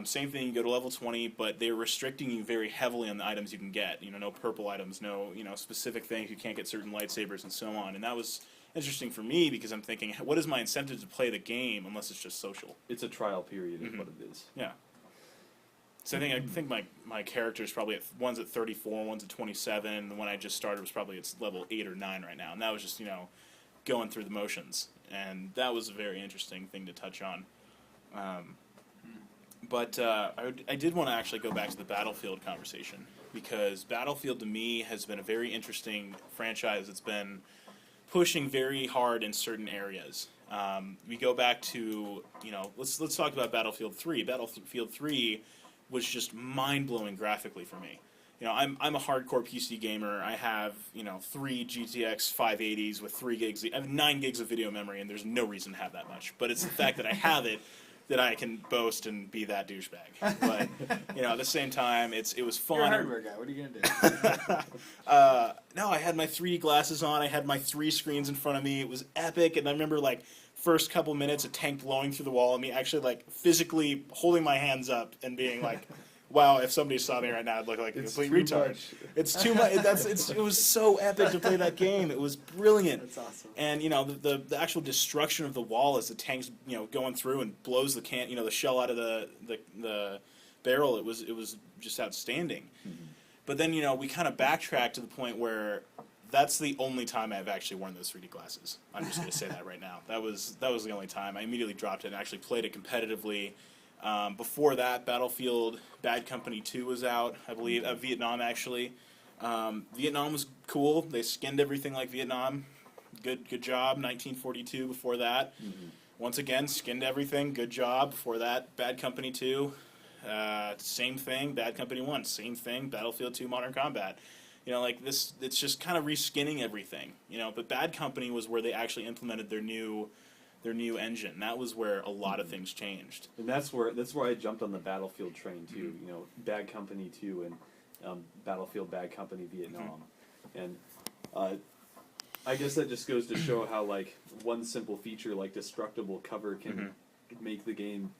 Same thing, you go to level 20, but they're restricting you very heavily on the items you can get. No purple items, no specific things. You can't get certain lightsabers and so on. And that was interesting for me because I'm thinking, what is my incentive to play the game unless it's just social? It's a trial period is what it is. Yeah. So I think my character is probably one's at 34, one's at 27. The one I just started was probably at level 8 or 9 right now, and that was just going through the motions, and that was a very interesting thing to touch on. But I did want to actually go back to the Battlefield conversation, because Battlefield to me has been a very interesting franchise. It's been pushing very hard in certain areas. We go back to let's talk about Battlefield 3. Battlefield 3 was just mind-blowing graphically for me. I'm a hardcore PC gamer. I have 3 GTX 580s with 3 gigs. I have 9 gigs of video memory, and there's no reason to have that much. But it's the fact that I have it that I can boast and be that douchebag. But at the same time, it was fun. You're a hardware guy. What are you gonna do? No, I had my 3D glasses on. I had my 3 screens in front of me. It was epic, and I remember first couple minutes, a tank blowing through the wall, and me actually physically holding my hands up and being like, wow, if somebody saw me right now, I'd look like a complete retard. Much. It's too much. It was so epic to play that game. It was brilliant. That's awesome. And the actual destruction of the wall as the tank's going through and blows the shell out of the barrel. It was just outstanding. But then we kind of backtracked to the point where that's the only time I've actually worn those 3D glasses. I'm just going to say that right now. That was the only time. I immediately dropped it and actually played it competitively. Before that, Battlefield Bad Company 2 was out, I believe, Vietnam actually. Vietnam was cool. They skinned everything like Vietnam. Good job. 1942 before that. Once again, skinned everything. Good job. Before that, Bad Company 2. Same thing. Bad Company 1. Same thing. Battlefield 2 Modern Combat. This, it's just kind of reskinning everything. But Bad Company was where they actually implemented their new engine. That was where a lot of things changed. And that's where I jumped on the Battlefield train too. Bad Company 2 and Battlefield Bad Company Vietnam. And I guess that just goes to show how one simple feature like destructible cover can make the game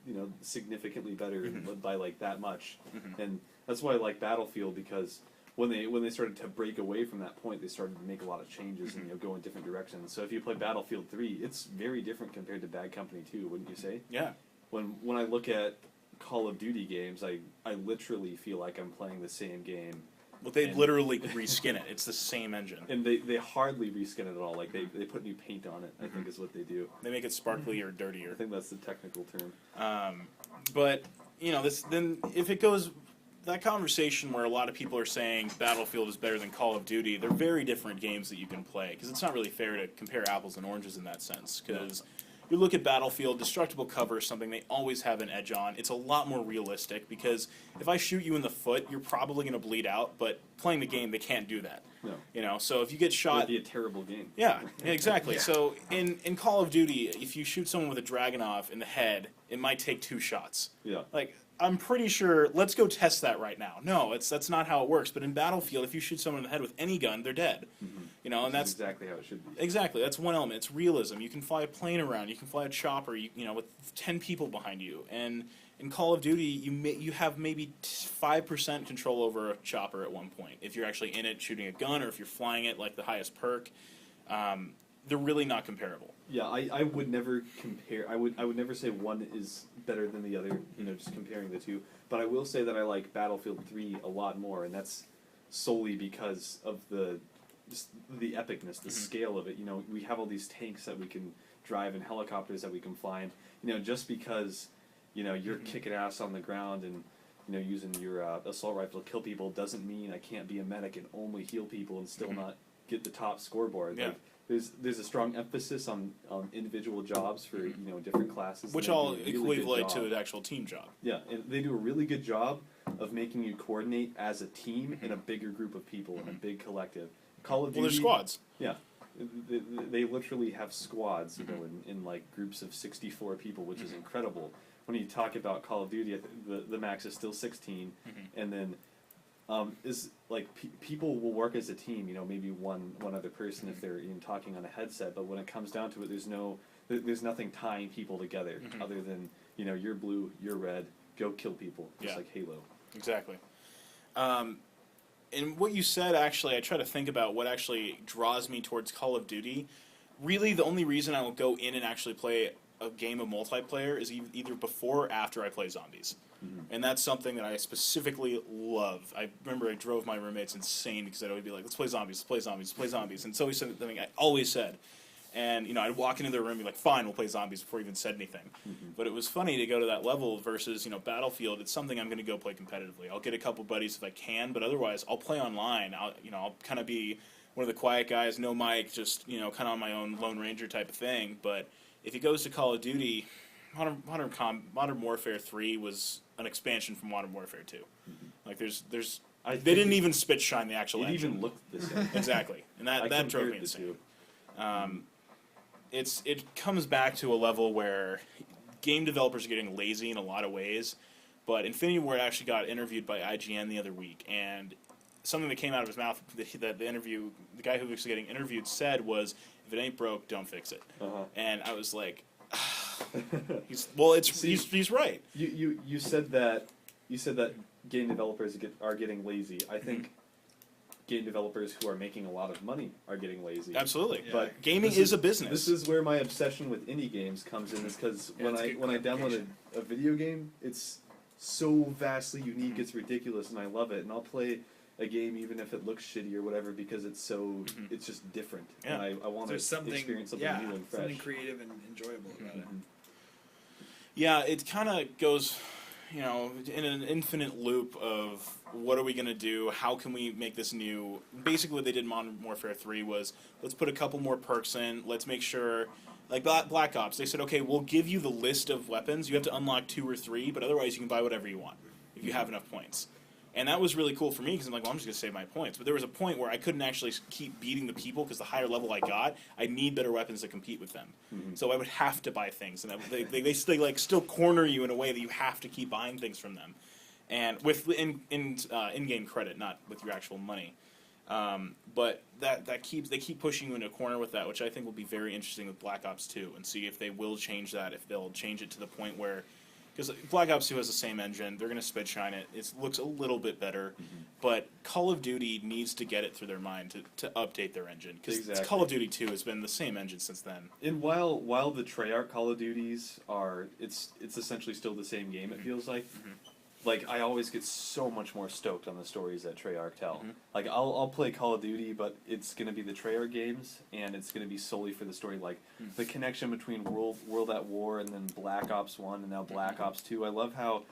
significantly better by that much. And that's why I like Battlefield, because when they started to break away from that point, they started to make a lot of changes and go in different directions. So if you play Battlefield 3, it's very different compared to Bad Company 2, wouldn't you say? Yeah. When I look at Call of Duty games, I literally feel like I'm playing the same game. Well, they literally reskin it. It's the same engine. And they hardly reskin it at all. They put new paint on it, I think is what they do. They make it sparkly or dirtier. I think that's the technical term. But then if it goes, that conversation where a lot of people are saying Battlefield is better than Call of Duty, they're very different games that you can play, because it's not really fair to compare apples and oranges in that sense. Because you look at Battlefield, destructible cover is something they always have an edge on. It's a lot more realistic, because if I shoot you in the foot, you're probably going to bleed out, but playing the game, they can't do that. No. So if you get shot... It'd be a terrible game. Yeah, exactly. So in Call of Duty, if you shoot someone with a Dragunov in the head, it might take 2 shots. Yeah. I'm pretty sure, let's go test that right now. No, that's not how it works. But in Battlefield, if you shoot someone in the head with any gun, they're dead. And that's exactly how it should be. Exactly, that's one element. It's realism. You can fly a plane around. You can fly a chopper. With 10 people behind you, and in Call of Duty, you have maybe 5% control over a chopper at one point. If you're actually in it shooting a gun, or if you're flying it like the highest perk, they're really not comparable. Yeah, I would never compare. I would never say one is better than the other. You know, just comparing the two. But I will say that I like Battlefield 3 a lot more, and that's solely because of the epicness, the scale of it. You know, we have all these tanks that we can drive and helicopters that we can fly. And, you know, just because you're kicking ass on the ground and using your assault rifle to kill people doesn't mean I can't be a medic and only heal people and still not get the top scoreboard. Yeah. Like, there's a strong emphasis on individual jobs for different classes, which and they all do a really good equate job. to an actual team job. Yeah, and they do a really good job of making you coordinate as a team in a bigger group of people in a big collective. Call of Duty. Well, there's squads. Yeah, they literally have squads, in like groups of 64 people, which is incredible. When you talk about Call of Duty, the max is still 16, and then is like people will work as a team. Maybe one other person if they're even talking on a headset. But when it comes down to it, there's nothing tying people together other than you're blue, you're red, go kill people, just like Halo. Exactly. And what you said, actually, I try to think about what actually draws me towards Call of Duty. Really, the only reason I will go in and actually play a game of multiplayer is either before or after I play zombies. And that's something that I specifically love. I remember I drove my roommates insane because I'd always be like, let's play zombies, let's play zombies, let's play zombies. And it's always something I always said. And, I'd walk into their room and be like, fine, we'll play zombies before I even said anything. But it was funny to go to that level versus, Battlefield. It's something I'm going to go play competitively. I'll get a couple buddies if I can, but otherwise I'll play online. I'll kind of be one of the quiet guys, no mic, just, kind of on my own Lone Ranger type of thing. But if it goes to Call of Duty, Modern Warfare 3 was an expansion from Modern Warfare 2. Like, they didn't even spit shine the actual engine. It even looked the same. Exactly. And that drove me insane. It comes back to a level where game developers are getting lazy in a lot of ways, but Infinity Ward actually got interviewed by IGN the other week, and something that came out of his mouth that the guy who was getting interviewed said was, if it ain't broke, don't fix it. And I was like, he's right. You said that game developers are getting lazy. I think game developers who are making a lot of money are getting lazy. Absolutely. Yeah. But gaming is a business. This is where my obsession with indie games comes in, is because when I download a video game, it's so vastly unique, it's ridiculous, and I love it. And I'll play a game even if it looks shitty or whatever because it's so it's just different. Yeah. And I want to experience something new and fresh. Something creative and enjoyable about it. Yeah, it kind of goes, in an infinite loop of what are we going to do? How can we make this new? Basically, what they did in Modern Warfare 3 was, let's put a couple more perks in. Let's make sure, like Black Ops, they said, okay, we'll give you the list of weapons. You have to unlock 2 or 3, but otherwise you can buy whatever you want if you have enough points. And that was really cool for me because I'm like, well, I'm just going to save my points. But there was a point where I couldn't actually keep beating the people because the higher level I got, I need better weapons to compete with them. So I would have to buy things. And they still corner you in a way that you have to keep buying things from them. And with in-game credit, not with your actual money. But they keep pushing you into a corner with that, which I think will be very interesting with Black Ops 2 and see if they will change that, if they'll change it to the point where... Because Black Ops 2 has the same engine. They're going to spit shine it. It looks a little bit better. But Call of Duty needs to get it through their mind to update their engine. Because Call of Duty 2 has been the same engine since then. And while the Treyarch Call of Duties are... It's essentially still the same game, it feels like. Like, I always get so much more stoked on the stories that Treyarch tell. Like, I'll play Call of Duty, but it's going to be the Treyarch games, and it's going to be solely for the story. Like, the connection between World at War and then Black Ops 1 and now Black Ops 2. I love how,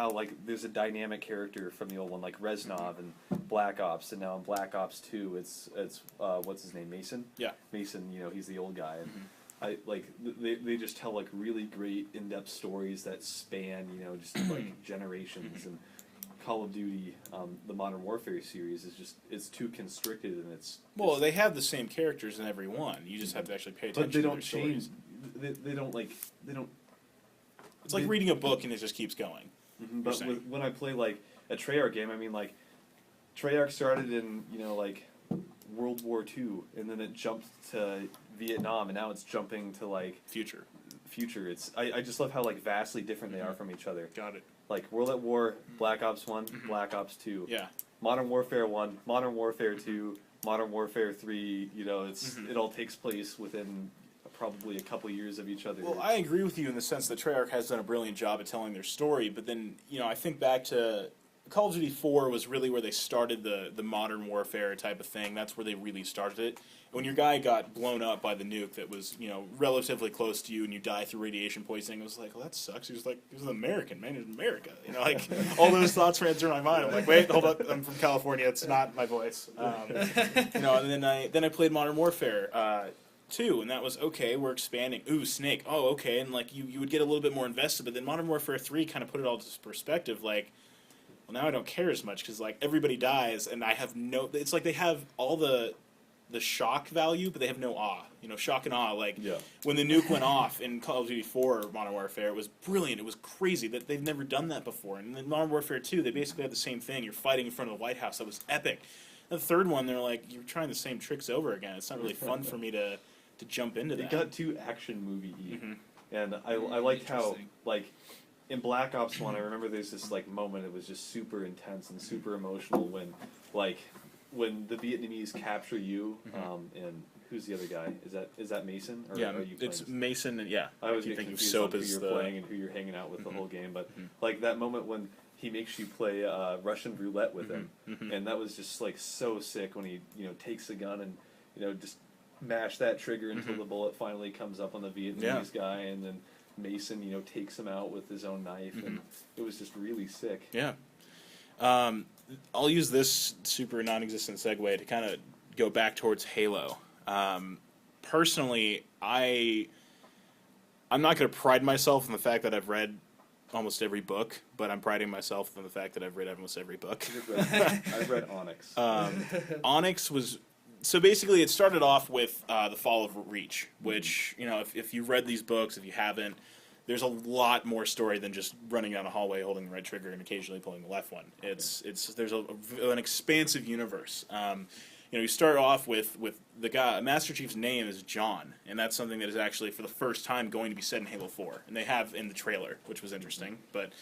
like, there's a dynamic character from the old one, like Reznov in Black Ops, and now in Black Ops 2, it's what's his name, Mason? Yeah. Mason, he's the old guy. And they just tell like really great in-depth stories that span just like generations. And Call of Duty, the Modern Warfare series it's too constricted and well, they have the same characters in every one. You just have to actually pay attention. But they to don't their change. stories. They don't. It's like reading a book and it just keeps going. But when I play like a Treyarch game, I mean like Treyarch started in like World War II, and then it jumped to Vietnam, and now it's jumping to like Future. future. I just love how like vastly different they are from each other. Got it. Like World at War, Black Ops 1, Black Ops 2. Yeah. Modern Warfare 1, Modern Warfare 2, Modern Warfare 3, you know, it all takes place within probably a couple years of each other. Well, I agree with you in the sense that Treyarch has done a brilliant job at telling their story, but then, you know, I think back to Call of Duty 4 was really where they started the Modern Warfare type of thing. That's where they really started it. When your guy got blown up by the nuke that was, you know, relatively close to you and you die through radiation poisoning, it was like, well, that sucks. He was an American, man. He was in America. You know, like, all those thoughts ran through my mind. I'm like, wait, hold up. I'm from California. It's not my voice. You know, and then I played Modern Warfare 2, and that was, okay, we're expanding. Ooh, Snake. Oh, okay. And, like, you would get a little bit more invested, but then Modern Warfare 3 kind of put it all into perspective, like, well, now I don't care as much because, like, everybody dies, and I have no... It's like they have all the shock value, but they have no awe. You know, shock and awe. Like, when the nuke went off in Call of Duty 4 Modern Warfare, it was brilliant. It was crazy. That they've never done that before. And in Modern Warfare 2, they basically had the same thing. You're fighting in front of the White House. That was epic. And the third one, they're like, you're trying the same tricks over again. It's not really fun for me to jump into that. It got too action movie-y. And I liked how, like... In Black Ops 1, I remember there's this like moment. It was just super intense and super emotional when the Vietnamese capture you. And who's the other guy? Is that Mason? Or are you it's Mason. And I always get confused Soap on who is you're playing and who you're hanging out with the whole game. But like that moment when he makes you play Russian roulette with him, and that was just like so sick when he takes the gun and just mash that trigger until the bullet finally comes up on the Vietnamese guy, and then Mason, takes him out with his own knife, and it was just really sick. Yeah. I'll use this super non-existent segue to kind of go back towards Halo. Personally, I'm not going to pride myself in the fact that I've read almost every book, but I'm priding myself in the fact that I've read almost every book. I've read Onyx. Onyx was... So basically, it started off with The Fall of Reach, which, if you've read these books, if you haven't, there's a lot more story than just running down a hallway holding the right trigger and occasionally pulling the left one. There's an expansive universe. You start off with the guy, Master Chief's name is John, and that's something that is actually for the first time going to be said in Halo 4, and they have in the trailer, which was interesting. But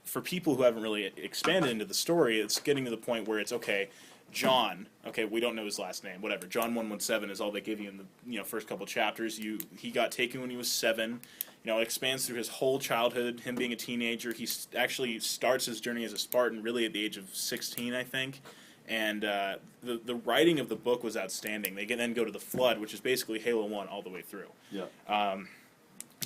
for people who haven't really expanded into the story, it's getting to the point where it's okay. John, okay, we don't know his last name, whatever. John 117 is all they give you in the first couple chapters. He got taken when he was 7. It expands through his whole childhood, him being a teenager. He actually starts his journey as a Spartan really at the age of 16, I think. And the writing of the book was outstanding. They then go to the Flood, which is basically Halo 1 all the way through. Yeah.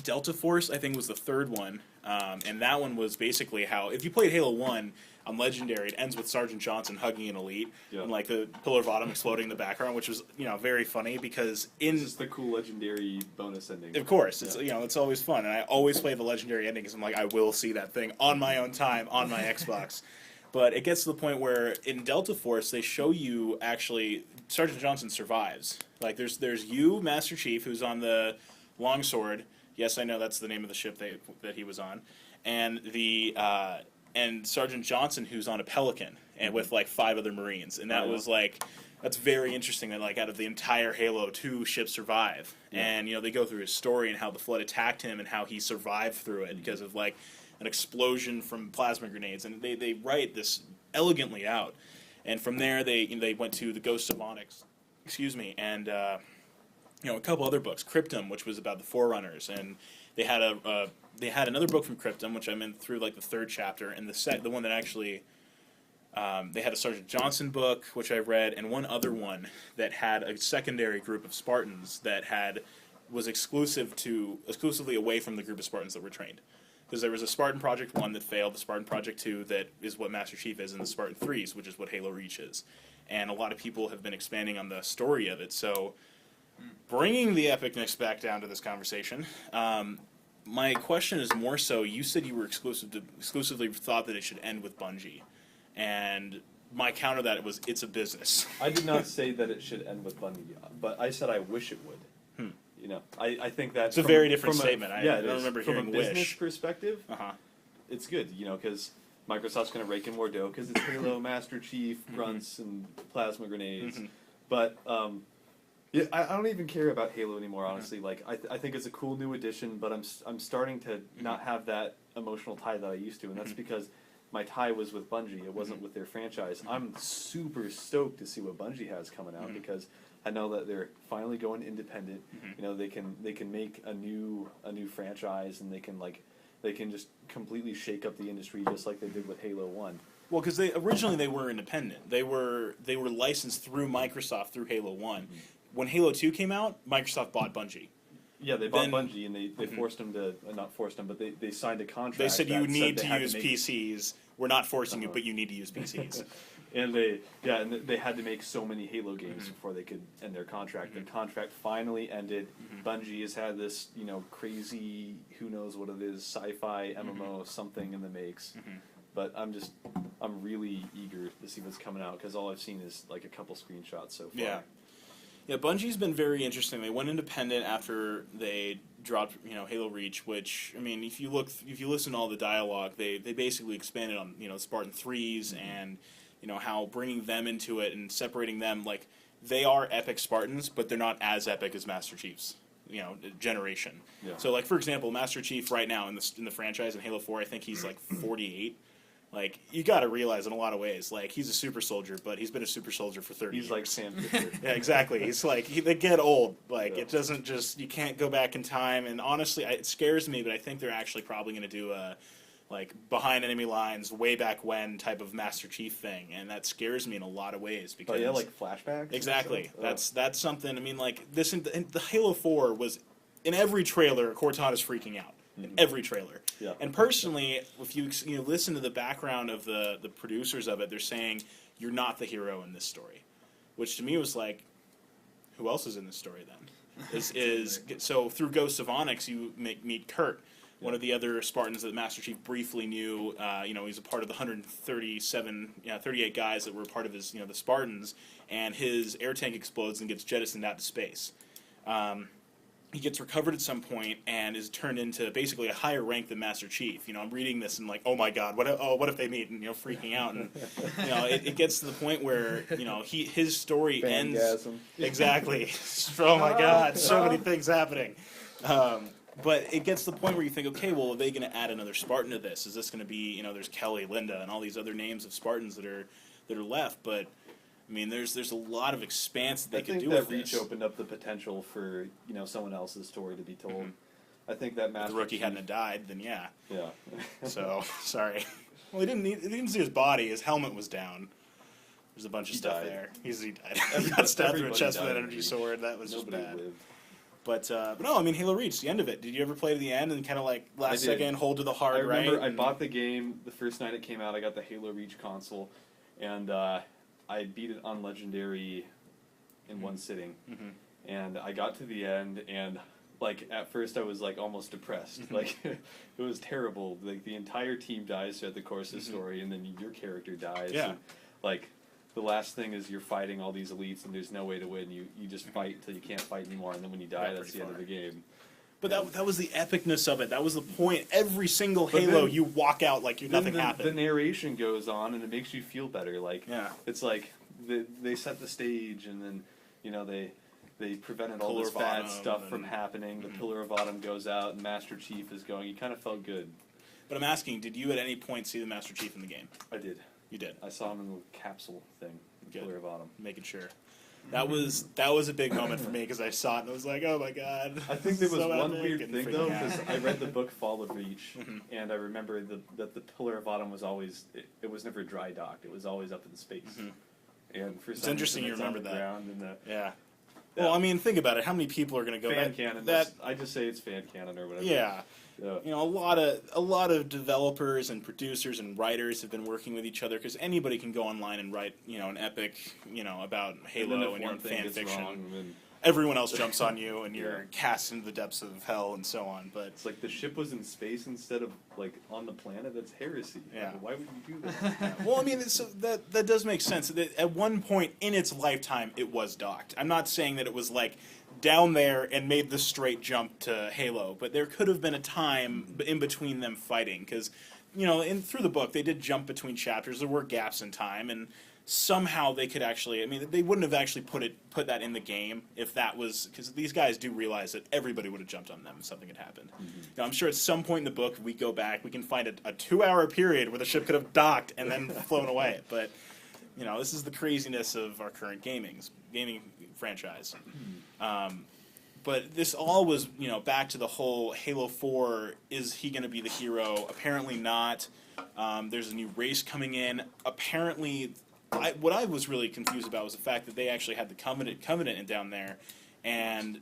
Delta Force, I think, was the third one. And that one was basically how, if you played Halo 1 on Legendary, it ends with Sergeant Johnson hugging an elite, and like the Pillar of Autumn exploding in the background, which was very funny because this is the cool Legendary bonus ending. Of course, it's it's always fun, and I always play the Legendary ending because I'm like, I will see that thing on my own time on my Xbox. But it gets to the point where in Delta Force they show you actually Sergeant Johnson survives. Like there's you, Master Chief, who's on the Longsword. Yes, I know that's the name of the ship that he was on, and and Sergeant Johnson, who's on a Pelican, and with like 5 other Marines, and that was like, that's very interesting that like out of the entire Halo, 2 ships survive, and they go through his story and how the Flood attacked him and how he survived through it because of like an explosion from plasma grenades, and they write this elegantly out, and from there they went to the Ghost of Onyx, and a couple other books, Cryptum, which was about the Forerunners, and they had another book from Cryptum, which I'm in through like the 3rd chapter, and the one that actually they had a Sergeant Johnson book, which I read, and one other one that had a secondary group of Spartans that was exclusively away from the group of Spartans that were trained. Because there was a Spartan Project 1 that failed, the Spartan Project 2 that is what Master Chief is, and the Spartan 3s, which is what Halo Reach is. And a lot of people have been expanding on the story of it, so bringing the epicness back down to this conversation, my question is more so, you said you were exclusively thought that it should end with Bungie, and my counter to that was, it's a business. I did not say that it should end with Bungie, but I said I wish it would. I think that's a very different statement. I don't remember hearing wish. From a business perspective, it's good, because Microsoft's going to rake in more dough, because it's Halo, Master Chief, grunts, and plasma grenades. But Yeah, I don't even care about Halo anymore, honestly. Like, I think it's a cool new addition, but I'm starting to not have that emotional tie that I used to, and that's because my tie was with Bungie. It wasn't with their franchise. I'm super stoked to see what Bungie has coming out because I know that they're finally going independent. You know, they can make a new franchise, and they can just completely shake up the industry just like they did with Halo 1. Well, because originally they were independent. They were licensed through Microsoft through Halo 1. When Halo 2 came out, Microsoft bought Bungie. Yeah, they bought Bungie, and they forced them to, not forced them, but they signed a contract. They said you need to they use PCs. We're not forcing you, but you need to use PCs. And they had to make so many Halo games before they could end their contract. The contract finally ended. Bungie has had this, crazy, who knows what it is, sci-fi MMO something in the makes. But I'm really eager to see what's coming out because all I've seen is like a couple screenshots so far. Yeah, Bungie's been very interesting. They went independent after they dropped, Halo Reach, which, I mean, if you listen to all the dialogue, they basically expanded on, Spartan 3s and, how bringing them into it and separating them, like, they are epic Spartans, but they're not as epic as Master Chiefs, generation. Yeah. So, like, for example, Master Chief right now in the franchise in Halo 4, I think he's, like, 48. Like, you gotta realize in a lot of ways, like, he's a super soldier, but he's been a super soldier for 30 years. He's like Sam Fisher. Yeah, exactly. He's like, they get old. Like, it doesn't just, you can't go back in time. And honestly, it scares me, but I think they're actually probably going to do a, like, behind enemy lines, way back when type of Master Chief thing. And that scares me in a lot of ways. Because like flashbacks? Exactly. That's something, I mean, like, the Halo 4 was, in every trailer, Cortana's freaking out. In every trailer. Yeah. And personally, if you listen to the background of the producers of it, they're saying you're not the hero in this story, which to me was like, who else is in this story then? So through Ghosts of Onyx, you meet Kurt, one of the other Spartans that Master Chief briefly knew. He's a part of the 38 guys that were part of his, the Spartans, and his air tank explodes and gets jettisoned out to space. He gets recovered at some point and is turned into basically a higher rank than Master Chief. I'm reading this and like, oh my god, what if they meet? And freaking out. And it gets to the point where his story ends exactly. Oh my god, so many things happening. But it gets to the point where you think, okay, well, are they going to add another Spartan to this? Is this going to be there's Kelly, Linda, and all these other names of Spartans that are left, but. I mean, there's a lot of expanse that they could do with this. I think that Reach opened up the potential for someone else's story to be told. I think that Master If the rookie hadn't died, then yeah. Yeah. So sorry. Well, he didn't see his body. His helmet was down. There's a bunch of stuff there. He died. He got stabbed through a chest with an energy sword. That was just bad. Lived. But no, I mean, Halo Reach, the end of it. Did you ever play to the end and kind of like last second hold to the heart? I remember I bought the game the first night it came out. I got the Halo Reach console, and I beat it on Legendary in one sitting, and I got to the end, and like at first I was like almost depressed, like it was terrible. Like the entire team dies throughout the course of the story, and then your character dies. Yeah. And, like the last thing is you're fighting all these elites, and there's no way to win. You just fight until you can't fight anymore, and then when you die, that's the end of the game. But that was the epicness of it. That was the point. Every single Halo, you walk out like nothing happened. The narration goes on, and it makes you feel better. Like it's like they set the stage, and then they prevented all this bad stuff from happening. The Pillar of Autumn goes out, and Master Chief is going. You kind of felt good. But I'm asking, did you at any point see the Master Chief in the game? I did. You did. I saw him in the capsule thing. The Pillar of Autumn. Making sure. That was a big moment for me because I saw it and I was like, oh my god. I think there was one weird thing though, because I read the book Fall of Reach, and I remember that the Pillar of Autumn was always it was never dry docked. It was always up in space. And for it's interesting you remember that. Yeah. Well, I mean, think about it. How many people are going to go fan canon? I just say it's fan canon or whatever. Yeah. A lot of developers and producers and writers have been working with each other because anybody can go online and write an epic about Halo and your own fan fiction. Everyone else jumps on you and you're cast into the depths of hell and so on. But it's like the ship was in space instead of like on the planet. That's heresy. Yeah. Like, why would you do that? Well, I mean, that does make sense. At one point in its lifetime, it was docked. I'm not saying that it was like down there and made the straight jump to Halo, but there could have been a time in between them fighting because through the book, they did jump between chapters. There were gaps in time, and somehow they could actually. I mean, they wouldn't have actually put that in the game if that was because these guys do realize that everybody would have jumped on them if something had happened. I'm sure at some point in the book, if we go back, we can find a 2-hour period where the ship could have docked and then flown away. But this is the craziness of our current gaming franchise. But this all was, back to the whole Halo 4, is he going to be the hero? Apparently not. There's a new race coming in. Apparently, what I was really confused about was the fact that they actually had the Covenant down there, and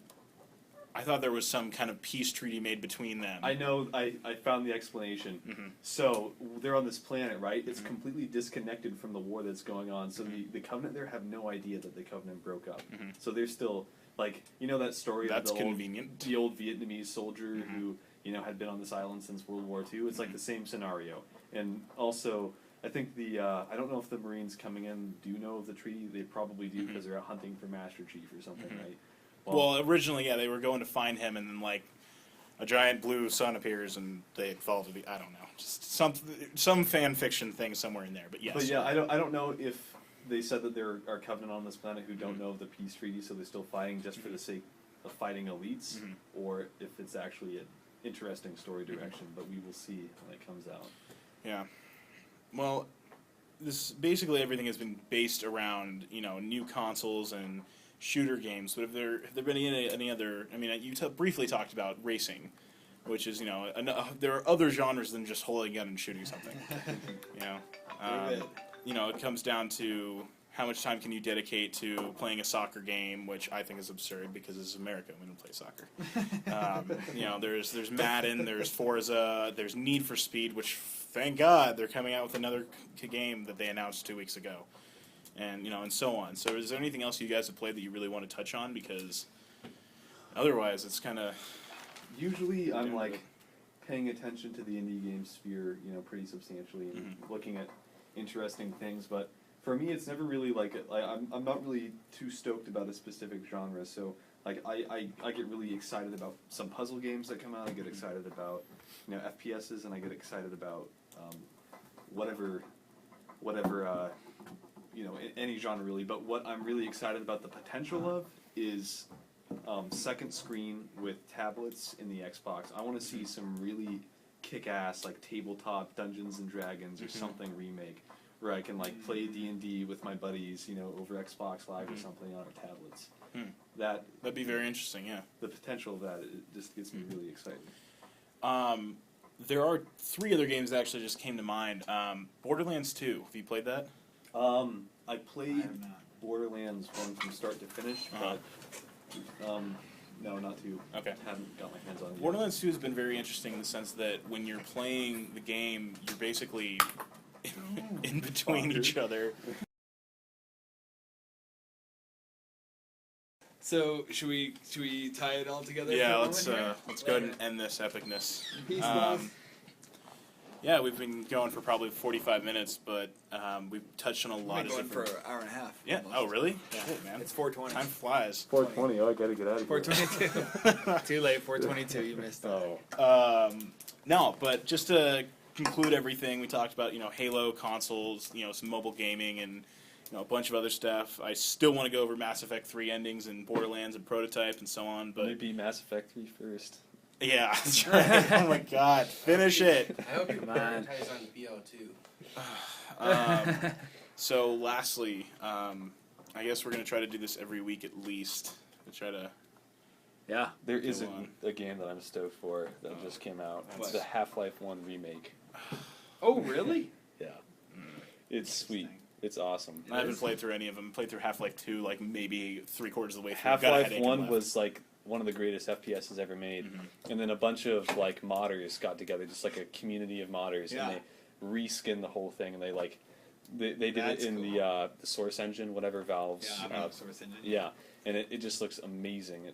I thought there was some kind of peace treaty made between them. I know, I found the explanation. Mm-hmm. So, they're on this planet, right? It's completely disconnected from the war that's going on, so the Covenant there have no idea that the Covenant broke up. So they're still... Like, that story That's of convenient. The old Vietnamese soldier who, had been on this island since World War II? It's like the same scenario. And also, I think I don't know if the Marines coming in do know of the treaty. They probably do because they're out hunting for Master Chief or something, right? Well, originally, they were going to find him, and then, a giant blue sun appears, and they fall to the... I don't know. Just some fan fiction thing somewhere in there, but yes. But yeah, I don't know if... They said that there are Covenant on this planet who don't know of the peace treaty, so they're still fighting just for the sake of fighting elites, or if it's actually an interesting story direction. But we will see when it comes out. Yeah. Well, this basically everything has been based around new consoles and shooter games. But have there been any other? I mean, you briefly talked about racing, which is there are other genres than just holding a gun and shooting something. It comes down to how much time can you dedicate to playing a soccer game, which I think is absurd because this is America. We don't play soccer. There's Madden, there's Forza, there's Need for Speed, which thank God they're coming out with another game that they announced 2 weeks ago, and and so on. So is there anything else you guys have played that you really want to touch on? Because otherwise, it's kind of usually I'm paying attention to the indie game sphere, pretty substantially, and looking at interesting things, but for me it's never really I'm not really too stoked about a specific genre, so I get really excited about some puzzle games that come out. I get excited about FPSs, and I get excited about whatever any genre really, but what I'm really excited about the potential of is second screen with tablets in the Xbox. I want to see some really kick-ass tabletop Dungeons and Dragons or something remake where I can play D&D with my buddies, over Xbox Live or something on our tablets. That'd be very interesting. Yeah, the potential of that, it just gets me really excited. There are 3 other games that actually just came to mind. Borderlands 2. Have you played that? I played Borderlands 1 from start to finish, but no, not 2. Okay. Haven't got my hands on it yet. Borderlands 2 has been very interesting in the sense that when you're playing the game, you're basically in between each other. So should we tie it all together? Yeah, let's go ahead and end this epicness. Peace, love. Yeah, we've been going for probably 45 minutes, but we've touched on a lot of different... for an hour and a half. Yeah. Almost. Oh, really? Yeah. Shit, man. It's 4:20. Time flies. 4:20. Oh, I gotta get out of here. 4:22. Too late. 4:22. You missed it. Oh. No, but just to conclude everything, we talked about Halo consoles, some mobile gaming, and a bunch of other stuff. I still want to go over Mass Effect 3 endings and Borderlands and Prototype and so on, but Maybe Mass Effect 3 first. Yeah, that's right. Oh my God, finish it. I hope you prioritize on BO2. So lastly, I guess we're going to try to do this every week at least. To try to... Yeah. There is Go on. a game that I'm stoked for that just came out. It's What? the Half-Life 1 remake. Oh, really? Yeah. It's sweet. It's awesome. I haven't played through any of them. Played through Half-Life 2 maybe 3/4 of the way through. Got a Half-Life headache 1 and was one of the greatest FPSs ever made. And then a bunch of modders got together, just a community of modders, Yeah. and they reskinned the whole thing, and they did That's it in cool. the Source Engine, whatever Valve's. Yeah, I'm not Source Engine. Yeah, and it just looks amazing.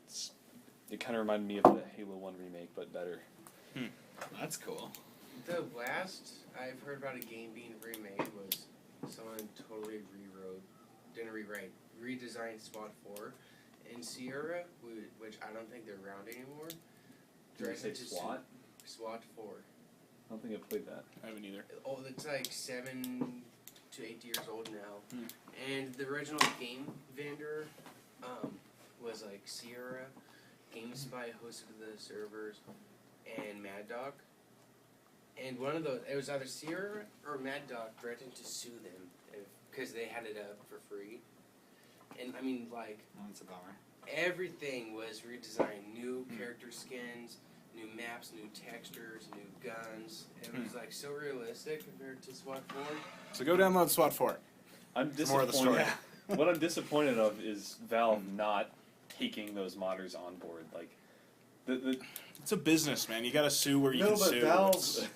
It kind of reminded me of the Halo 1 remake, but better. That's cool. The last I've heard about a game being remade was someone totally redesigned SWAT 4 in Sierra, which I don't think they're around anymore. Did you say Directed to SWAT? SWAT 4. don't think I've played that. I haven't either. Oh, it's like 7 to 8 years old now. And the original game vendor was like Sierra, GameSpy hosted the servers, and Mad Dog. And one of those, it was either Sierra or Mad Dog threatened to sue them because they had it up for free. And I mean, like, That's a bummer. everything was redesigned. New character skins, new maps, new textures, new guns. It was like so realistic compared to SWAT 4. So go download SWAT 4. I'm More of the story. disappointed. What I'm disappointed of is Valve not taking those modders on board. Like, the It's a business, man. You got to sue where you no, can but sue. Valve,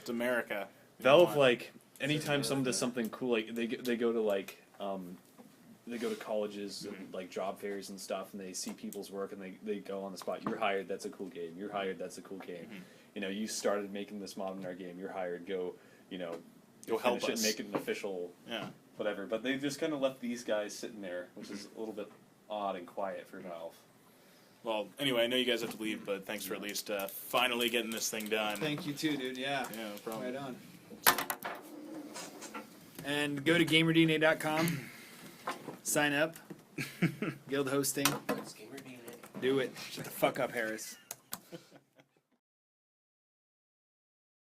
It's America. Valve, like, anytime someone does something cool, like they go to like they go to colleges and like job fairs and stuff, and they see people's work, and they go on the spot. You're hired. That's a cool game. You're hired. That's a cool game. You know, you started making this mod in our game. You're hired. Go, you know, Go help finish it us. and make it an official. Yeah. Whatever. But they just kind of left these guys sitting there, which is a little bit odd and quiet for Valve. Well, anyway, I know you guys have to leave, but thanks for at least finally getting this thing done. Thank you too, dude. Yeah. Yeah, no problem. Right on. And go to gamerdna.com. Sign up. Guild hosting. It's Gamer DNA. Do it. Shut the fuck up, Harris.